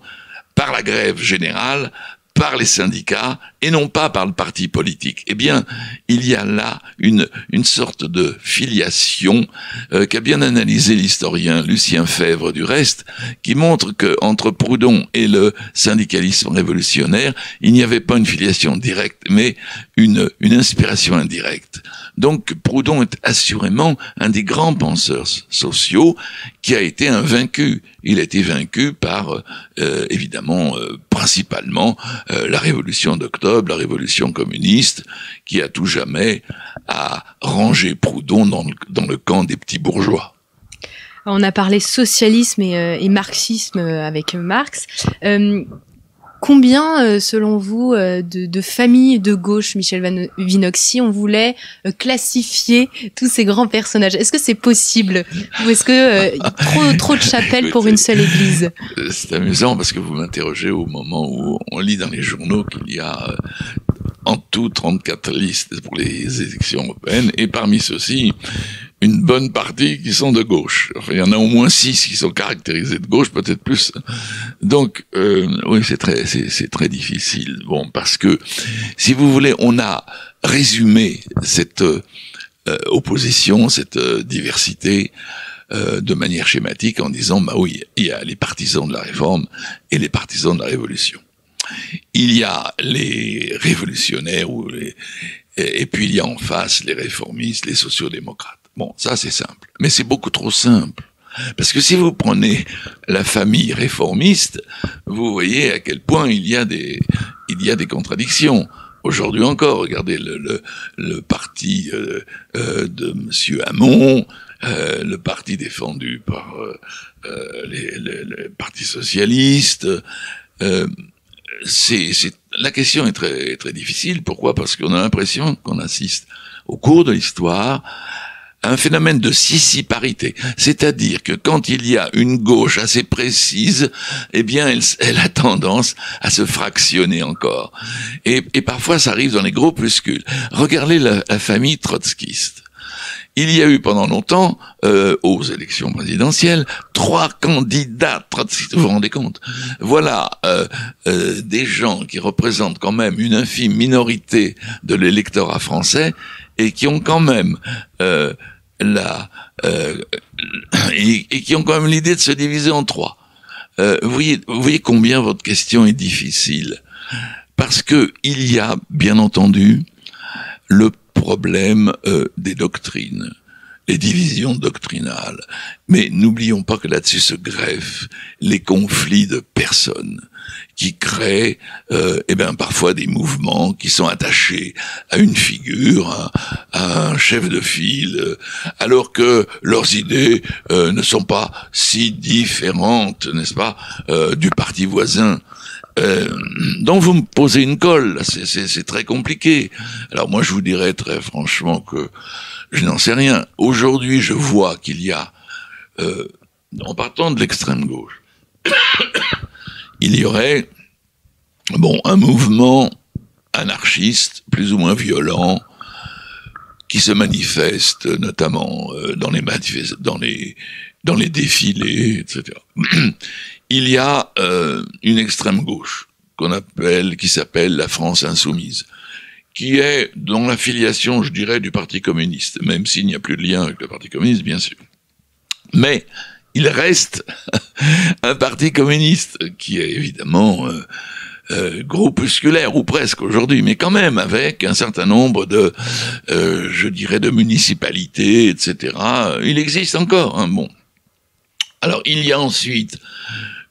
par la grève générale, par les syndicats et non pas par le parti politique. Eh bien, il y a là une sorte de filiation qu'a bien analysé l'historien Lucien Febvre du reste, qui montre que entre Proudhon et le syndicalisme révolutionnaire, il n'y avait pas une filiation directe, mais une inspiration indirecte. Donc Proudhon est assurément un des grands penseurs sociaux qui a été un vaincu. Il a été vaincu par, évidemment, principalement, la révolution d'octobre, la révolution communiste, qui à tout jamais a rangé Proudhon dans le camp des petits bourgeois. On a parlé socialisme et marxisme avec Marx. Combien, selon vous, de familles de gauche, Michel Vinocq, si on voulait classifier tous ces grands personnages? Est-ce que c'est possible? Ou est-ce que trop de chapelles pour une seule église? C'est amusant parce que vous m'interrogez au moment où on lit dans les journaux qu'il y a en tout 34 listes pour les élections européennes, et parmi ceux-ci, une bonne partie qui sont de gauche. Enfin, il y en a au moins 6 qui sont caractérisés de gauche, peut-être plus. Donc, oui, c'est très difficile. Bon, parce que, si vous voulez, on a résumé cette opposition, cette diversité, de manière schématique en disant, bah oui, il y a les partisans de la réforme et les partisans de la révolution. Il y a les révolutionnaires et puis il y a en face les réformistes, les sociodémocrates. Bon, ça c'est simple, mais c'est beaucoup trop simple. Parce que si vous prenez la famille réformiste, vous voyez à quel point il y a des contradictions. Aujourd'hui encore, regardez le parti de Monsieur Hamon, le parti défendu par le Parti socialiste. La question est très très difficile. Pourquoi? Parce qu'on a l'impression qu'on assiste au cours de l'histoire à un phénomène de sissiparité, c'est-à-dire que quand il y a une gauche assez précise, eh bien elle a tendance à se fractionner encore, et parfois ça arrive dans les groupuscules. Regardez la famille trotskiste. Il y a eu pendant longtemps, aux élections présidentielles, 3 candidats trotskistes. Vous vous rendez compte? Voilà des gens qui représentent quand même une infime minorité de l'électorat français et qui ont quand même et qui ont quand même l'idée de se diviser en 3. Vous voyez combien votre question est difficile, parce que il y a bien entendu le problème des doctrines, les divisions doctrinales. Mais n'oublions pas que là-dessus se greffent les conflits de personnes qui créent parfois des mouvements qui sont attachés à une figure, à un chef de file, alors que leurs idées ne sont pas si différentes, n'est-ce pas, du parti voisin. Donc vous me posez une colle, c'est très compliqué. Alors moi je vous dirais très franchement que je n'en sais rien. Aujourd'hui je vois qu'il y a, en partant de l'extrême gauche, il y aurait un mouvement anarchiste plus ou moins violent qui se manifeste notamment dans les défilés, etc. Il y a une extrême gauche qui s'appelle la France insoumise, qui est dans la filiation, je dirais, du Parti communiste, même s'il n'y a plus de lien avec le Parti communiste, bien sûr. Mais il reste un Parti communiste qui est évidemment groupusculaire, ou presque aujourd'hui, mais quand même avec un certain nombre de, je dirais, de municipalités, etc. Il existe encore, hein, bon. Alors, il y a ensuite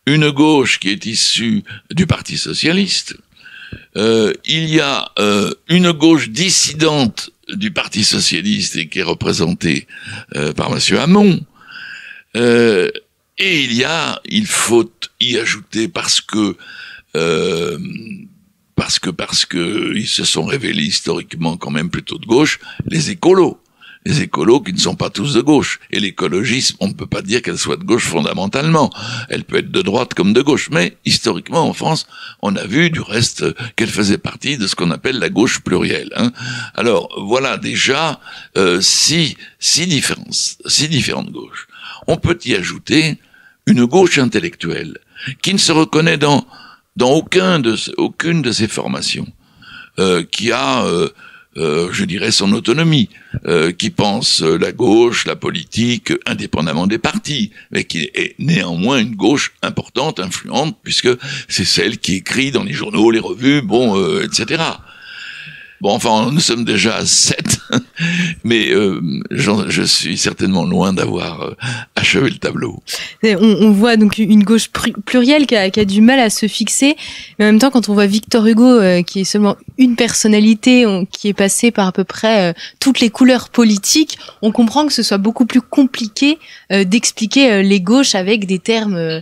une gauche qui est issue du Parti socialiste. Il y a une gauche dissidente du Parti socialiste et qui est représentée par Monsieur Hamon. Et il faut y ajouter parce que ils se sont révélés historiquement quand même plutôt de gauche, les écolos qui ne sont pas tous de gauche. Et l'écologisme, on ne peut pas dire qu'elle soit de gauche fondamentalement. Elle peut être de droite comme de gauche. Mais historiquement, en France, on a vu du reste qu'elle faisait partie de ce qu'on appelle la gauche plurielle. Hein. Alors, voilà déjà six différentes gauches. On peut y ajouter une gauche intellectuelle qui ne se reconnaît dans aucune de ces formations, qui a je dirais son autonomie, qui pense la gauche, la politique, indépendamment des partis, mais qui est néanmoins une gauche importante, influente, puisque c'est celle qui écrit dans les journaux, les revues, etc. Bon, enfin, nous sommes déjà à 7, mais je suis certainement loin d'avoir achevé le tableau. On voit donc une gauche plurielle qui a du mal à se fixer, mais en même temps, quand on voit Victor Hugo, qui est seulement une personnalité, qui est passée par à peu près toutes les couleurs politiques, on comprend que ce soit beaucoup plus compliqué d'expliquer les gauches avec des termes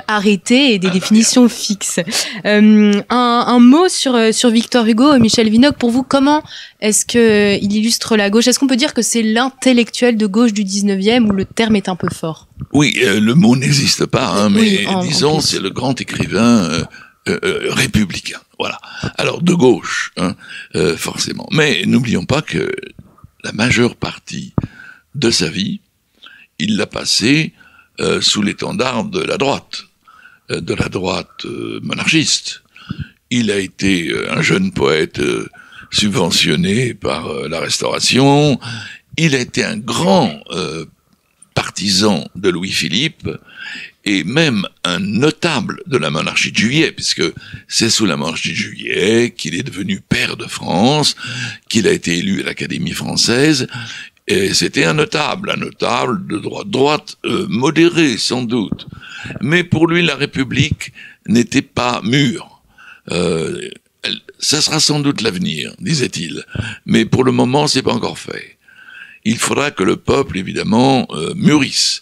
arrêtés et des définitions fixes. Un mot sur Victor Hugo, Michel Vinocq, pour vous, comment est-ce que il illustre la gauche? Est-ce qu'on peut dire que c'est l'intellectuel de gauche du 19e ou le terme est un peu fort? Oui, le mot n'existe pas, hein, mais disons, c'est le grand écrivain républicain. Voilà. Alors, de gauche, hein, forcément. Mais n'oublions pas que la majeure partie de sa vie, il l'a passée sous l'étendard de la droite monarchiste. Il a été un jeune poète subventionné par la Restauration. Il a été un grand partisan de Louis-Philippe et même un notable de la monarchie de Juillet, puisque c'est sous la monarchie de Juillet qu'il est devenu pair de France, qu'il a été élu à l'Académie française. Et c'était un notable de droite, modéré sans doute. Mais pour lui, la République n'était pas mûre. Ça sera sans doute l'avenir, disait-il. Mais pour le moment, c'est pas encore fait. Il faudra que le peuple, évidemment, mûrisse.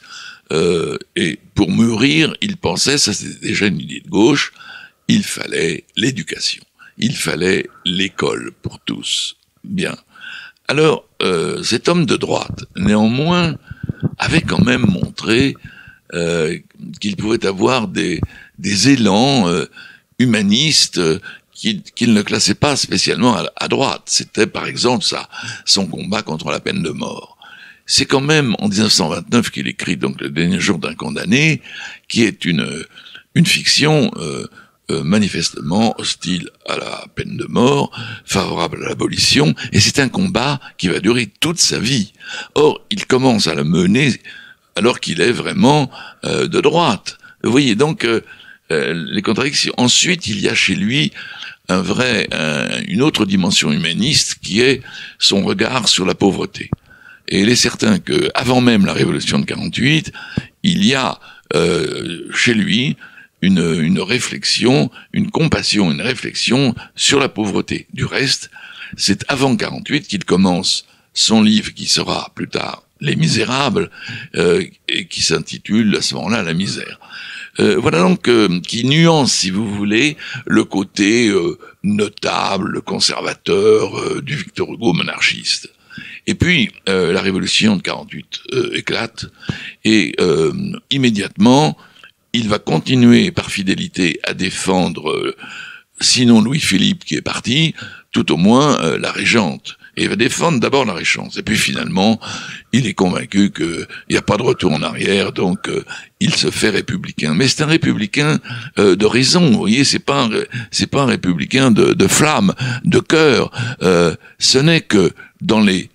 Et pour mûrir, il pensait, ça c'était déjà une idée de gauche, il fallait l'éducation. Il fallait l'école pour tous. Bien. Alors, cet homme de droite, néanmoins, avait quand même montré qu'il pouvait avoir des élans humanistes qu'il ne classait pas spécialement à droite. C'était, par exemple, son combat contre la peine de mort. C'est quand même en 1929 qu'il écrit donc Le dernier jour d'un condamné, qui est une fiction manifestement hostile à la peine de mort, favorable à l'abolition, et c'est un combat qui va durer toute sa vie. Or, il commence à le mener alors qu'il est vraiment de droite. Vous voyez donc les contradictions. Ensuite, il y a chez lui une autre dimension humaniste qui est son regard sur la pauvreté. Et il est certain que, avant même la révolution de 48, il y a chez lui une réflexion, une compassion, une réflexion sur la pauvreté. Du reste, c'est avant 48 qu'il commence son livre qui sera plus tard Les Misérables, et qui s'intitule à ce moment-là La misère. Voilà donc qui nuance, si vous voulez, le côté notable, conservateur du Victor Hugo monarchiste. Et puis, la révolution de 48 éclate, et immédiatement, il va continuer par fidélité à défendre, sinon Louis-Philippe qui est parti, tout au moins la régente. Et il va défendre d'abord la régence. Et puis finalement, il est convaincu qu'il n'y a pas de retour en arrière, donc il se fait républicain. Mais c'est un républicain de raison, vous voyez, c'est pas un républicain de flamme, de cœur. Ce n'est que dans les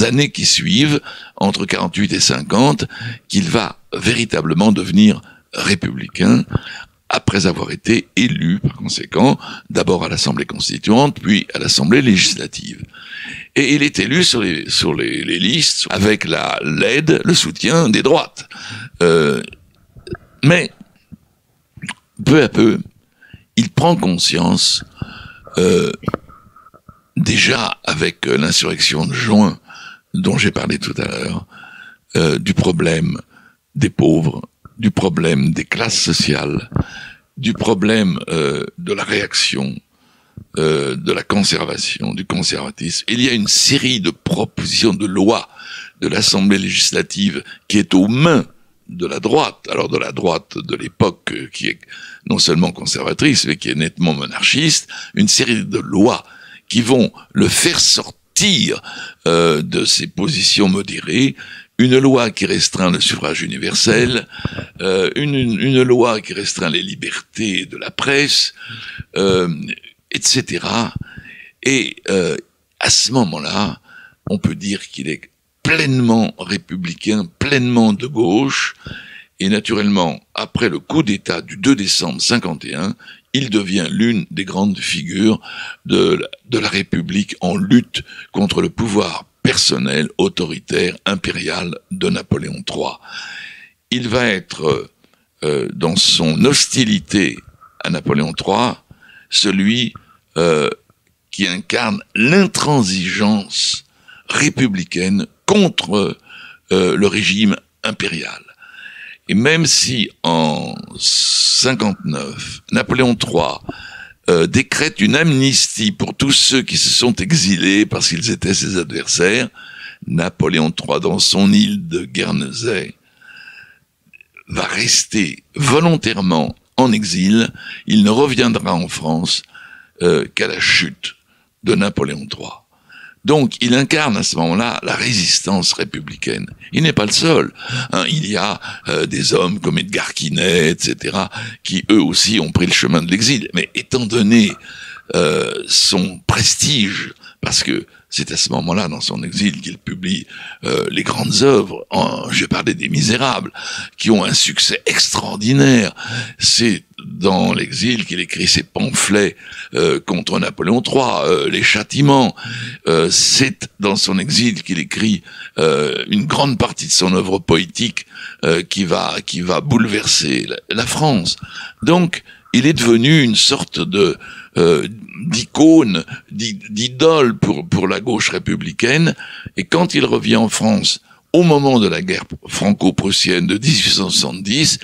années qui suivent, entre 48 et 50, qu'il va véritablement devenir républicain, après avoir été élu, par conséquent, d'abord à l'Assemblée constituante, puis à l'Assemblée législative. Et il est élu sur les listes avec l'aide, le soutien des droites. Mais, peu à peu, il prend conscience, déjà avec l'insurrection de juin, dont j'ai parlé tout à l'heure, du problème des pauvres, du problème des classes sociales, du problème de la réaction, de la conservation, du conservatisme. Il y a une série de propositions de loi de l'Assemblée législative qui est aux mains de la droite, alors de la droite de l'époque qui est non seulement conservatrice, mais qui est nettement monarchiste, une série de lois qui vont le faire sortir de ses positions modérées, une loi qui restreint le suffrage universel, une loi qui restreint les libertés de la presse, etc. Et à ce moment-là, on peut dire qu'il est pleinement républicain, pleinement de gauche, et naturellement, après le coup d'État du 2 décembre 51, il devient l'une des grandes figures de la République en lutte contre le pouvoir personnel, autoritaire, impérial de Napoléon III. Il va être, dans son hostilité à Napoléon III, celui qui incarne l'intransigeance républicaine contre le régime impérial. Et même si en 59, Napoléon III décrète une amnistie pour tous ceux qui se sont exilés parce qu'ils étaient ses adversaires, Napoléon III, dans son île de Guernesey, va rester volontairement en exil. Il ne reviendra en France qu'à la chute de Napoléon III. Donc, il incarne à ce moment-là la résistance républicaine. Il n'est pas le seul. Il y a des hommes comme Edgar Quinet, etc., qui eux aussi ont pris le chemin de l'exil. Mais étant donné son prestige, parce que c'est à ce moment-là, dans son exil, qu'il publie les grandes œuvres. J'ai parlé des Misérables, qui ont un succès extraordinaire. C'est dans l'exil qu'il écrit ses pamphlets contre Napoléon III, les châtiments. C'est dans son exil qu'il écrit une grande partie de son œuvre poétique qui va bouleverser la France. Donc, il est devenu une sorte d'icône, d'idole pour la gauche républicaine. Et quand il revient en France, au moment de la guerre franco-prussienne de 1870,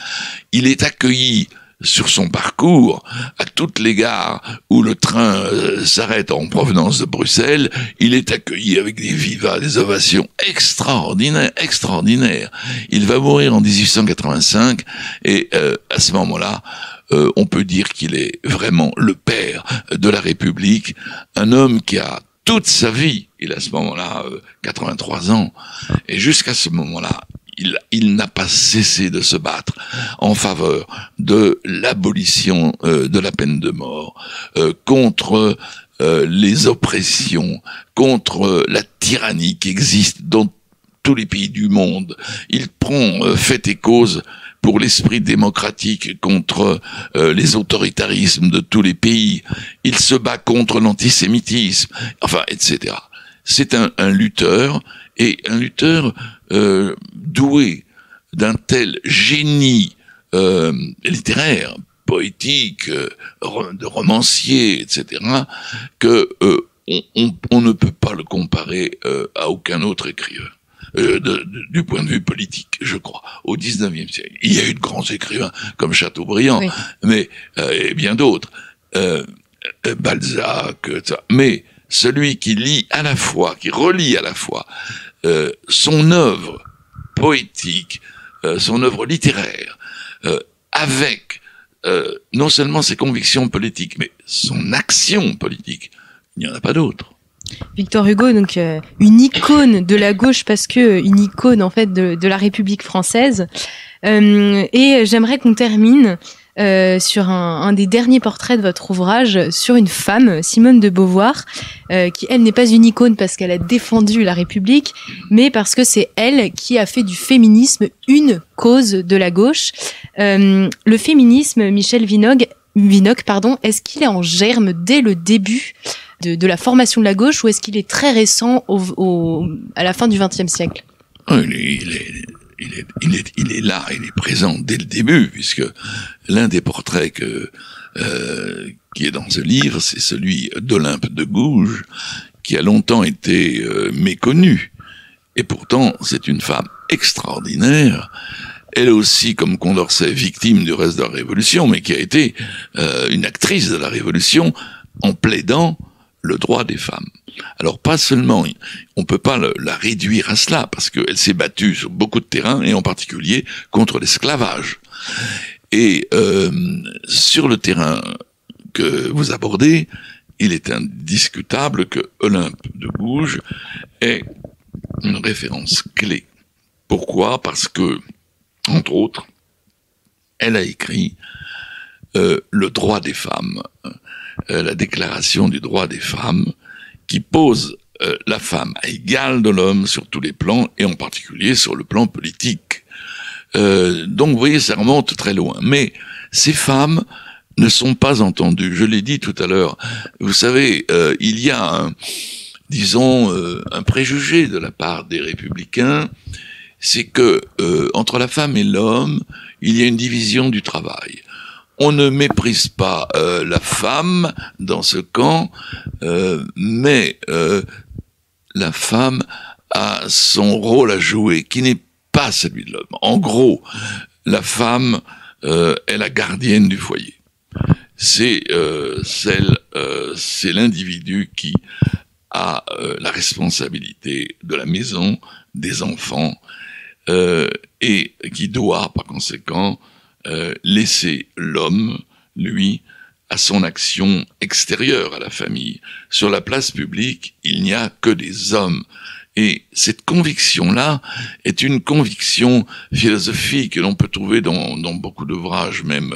il est accueilli sur son parcours, à toutes les gares où le train s'arrête en provenance de Bruxelles, il est accueilli avec des vivas, des ovations extraordinaires. Il va mourir en 1885 et à ce moment-là, on peut dire qu'il est vraiment le père de la République, un homme qui a toute sa vie, il a à ce moment-là 83 ans, et jusqu'à ce moment-là, il n'a pas cessé de se battre en faveur de l'abolition de la peine de mort, contre les oppressions, contre la tyrannie qui existe dans tous les pays du monde. Il prend fait et cause pour l'esprit démocratique contre les autoritarismes de tous les pays. Il se bat contre l'antisémitisme, enfin, etc. C'est un lutteur, et un lutteur doué d'un tel génie littéraire, poétique, de romancier, etc., que on ne peut pas le comparer à aucun autre écrivain. Du point de vue politique, je crois, au 19e siècle. Il y a eu de grands écrivains comme Chateaubriand, oui, mais et bien d'autres, Balzac, etc. Mais celui qui lit à la fois, qui relit à la fois son œuvre poétique, son œuvre littéraire, avec non seulement ses convictions politiques, mais son action politique, Il n'y en a pas d'autres. Victor Hugo, donc une icône de la gauche parce que une icône en fait de la République française. Et j'aimerais qu'on termine sur un des derniers portraits de votre ouvrage sur une femme, Simone de Beauvoir, qui elle n'est pas une icône parce qu'elle a défendu la République, mais parce que c'est elle qui a fait du féminisme une cause de la gauche. Le féminisme, Michel Vinocq, est-ce qu'il est en germe dès le début de la formation de la gauche ou est-ce qu'il est très récent à la fin du XXe siècle? Il est là, il est présent dès le début, puisque l'un des portraits qui est dans ce livre, c'est celui d'Olympe de Gouges, qui a longtemps été méconnue. Et pourtant, c'est une femme extraordinaire. Elle aussi, comme Condorcet, victime du reste de la Révolution, mais qui a été une actrice de la Révolution en plaidant le droit des femmes. Alors pas seulement, on peut pas la réduire à cela, parce qu'elle s'est battue sur beaucoup de terrains, et en particulier contre l'esclavage. Et sur le terrain que vous abordez, il est indiscutable que Olympe de Gouges est une référence clé. Pourquoi ? Parce que, entre autres, elle a écrit le droit des femmes, la déclaration du droit des femmes, qui pose la femme à égale de l'homme sur tous les plans, et en particulier sur le plan politique. Donc, vous voyez, ça remonte très loin. Mais ces femmes ne sont pas entendues. Je l'ai dit tout à l'heure. Vous savez, il y a un préjugé de la part des républicains, c'est que entre la femme et l'homme, il y a une division du travail. On ne méprise pas la femme dans ce camp, mais la femme a son rôle à jouer, qui n'est pas celui de l'homme. En gros, la femme est la gardienne du foyer. C'est l'individu qui a la responsabilité de la maison, des enfants, et qui doit, par conséquent, laisser l'homme, lui, à son action extérieure à la famille. Sur la place publique, il n'y a que des hommes. Et cette conviction-là est une conviction philosophique que l'on peut trouver dans beaucoup d'ouvrages, même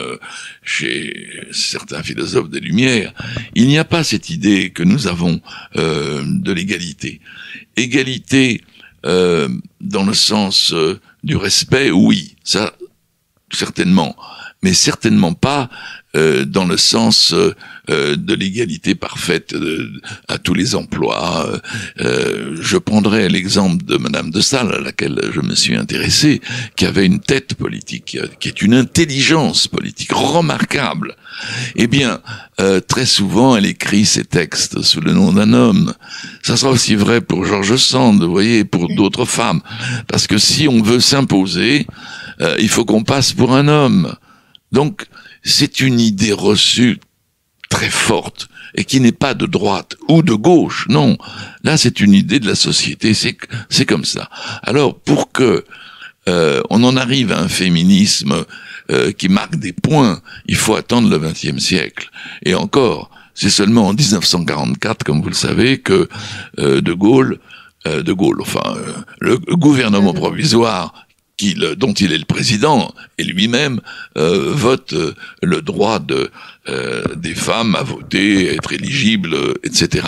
chez certains philosophes des Lumières. Il n'y a pas cette idée que nous avons de l'égalité. Égalité dans le sens du respect, oui, ça certainement, mais certainement pas dans le sens de l'égalité parfaite à tous les emplois. Je prendrai l'exemple de Madame de Staël, à laquelle je me suis intéressé, qui avait une tête politique, qui est une intelligence politique remarquable. Eh bien, très souvent, elle écrit ses textes sous le nom d'un homme. Ça sera aussi vrai pour George Sand, vous voyez, pour d'autres femmes. Parce que si on veut s'imposer, il faut qu'on passe pour un homme. Donc, c'est une idée reçue très forte et qui n'est pas de droite ou de gauche, non. Là, c'est une idée de la société, c'est comme ça. Alors, pour que on en arrive à un féminisme qui marque des points, il faut attendre le XXe siècle. Et encore, c'est seulement en 1944, comme vous le savez, que De Gaulle, le gouvernement provisoire dont il est le président, et lui-même vote le droit des femmes à voter, à être éligibles, etc.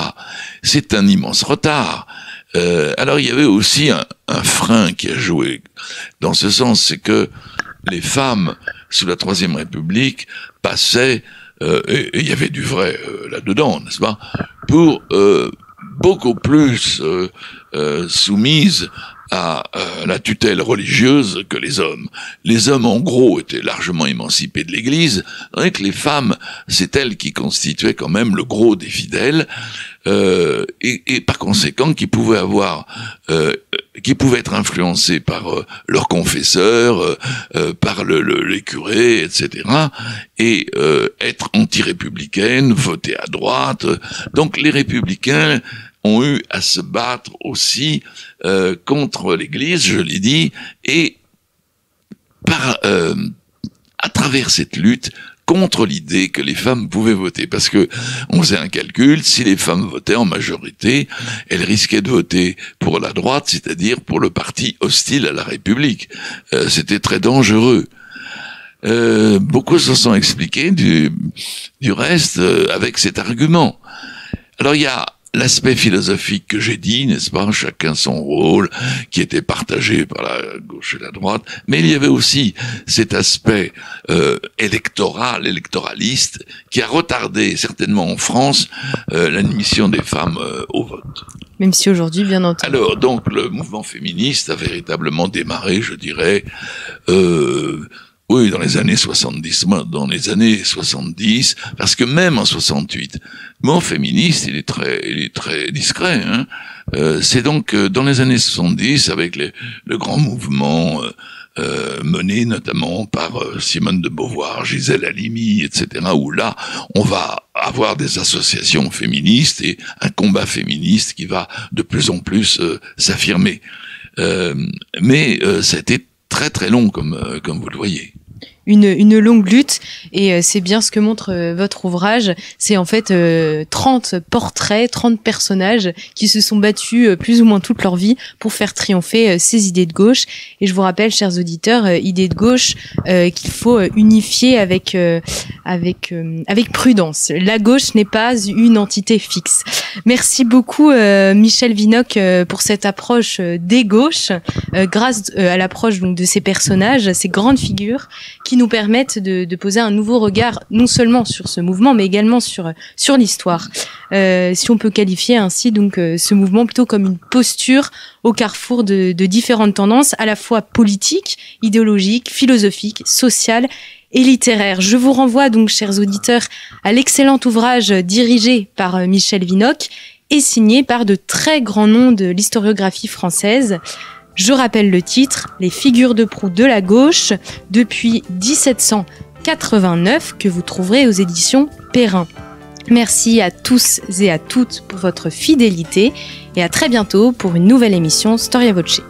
C'est un immense retard. Alors il y avait aussi un frein qui a joué dans ce sens, c'est que les femmes sous la Troisième République passaient, et il y avait du vrai là-dedans, n'est-ce pas, pour beaucoup plus soumises à la tutelle religieuse que les hommes. Les hommes, en gros, étaient largement émancipés de l'Église, tandis que les femmes, c'est elles qui constituaient quand même le gros des fidèles, et par conséquent, qui pouvaient être influencées par leurs confesseurs, par les curés, etc., et être anti-républicaines, voter à droite. Donc les républicains ont eu à se battre aussi contre l'Église, je l'ai dit, et à travers cette lutte, contre l'idée que les femmes pouvaient voter, parce que on faisait un calcul, si les femmes votaient en majorité, elles risquaient de voter pour la droite, c'est-à-dire pour le parti hostile à la République. C'était très dangereux. Beaucoup se sont expliqués du reste avec cet argument. Alors il y a l'aspect philosophique que j'ai dit, n'est-ce pas, chacun son rôle, qui était partagé par la gauche et la droite, mais il y avait aussi cet aspect électoraliste, qui a retardé certainement en France l'admission des femmes au vote. Même si aujourd'hui, bien entendu. Alors, donc, le mouvement féministe a véritablement démarré, je dirais, oui, dans les années 70, parce que même en 68, le mouvement féministe, il est très discret, hein. C'est donc dans les années 70, avec le grand mouvement mené notamment par Simone de Beauvoir, Gisèle Halimi, etc., où là, on va avoir des associations féministes et un combat féministe qui va de plus en plus s'affirmer. Mais ça a été très très long, comme vous le voyez. Une longue lutte, et c'est bien ce que montre votre ouvrage. C'est en fait 30 portraits, 30 personnages qui se sont battus plus ou moins toute leur vie pour faire triompher ces idées de gauche. Et je vous rappelle, chers auditeurs, idées de gauche qu'il faut unifier avec prudence. La gauche n'est pas une entité fixe. Merci beaucoup Michel Vinocq pour cette approche des gauches, grâce à l'approche donc de ces personnages, ces grandes figures qui nous permettent de poser un nouveau regard non seulement sur ce mouvement mais également sur l'histoire. Si on peut qualifier ainsi donc ce mouvement plutôt comme une posture au carrefour de différentes tendances à la fois politiques, idéologiques, philosophiques, sociales et littéraires. Je vous renvoie donc, chers auditeurs, à l'excellent ouvrage dirigé par Michel Vinocq et signé par de très grands noms de l'historiographie française. Je rappelle le titre, Les figures de proue de la gauche, depuis 1789, que vous trouverez aux éditions Perrin. Merci à tous et à toutes pour votre fidélité et à très bientôt pour une nouvelle émission Storia Voce.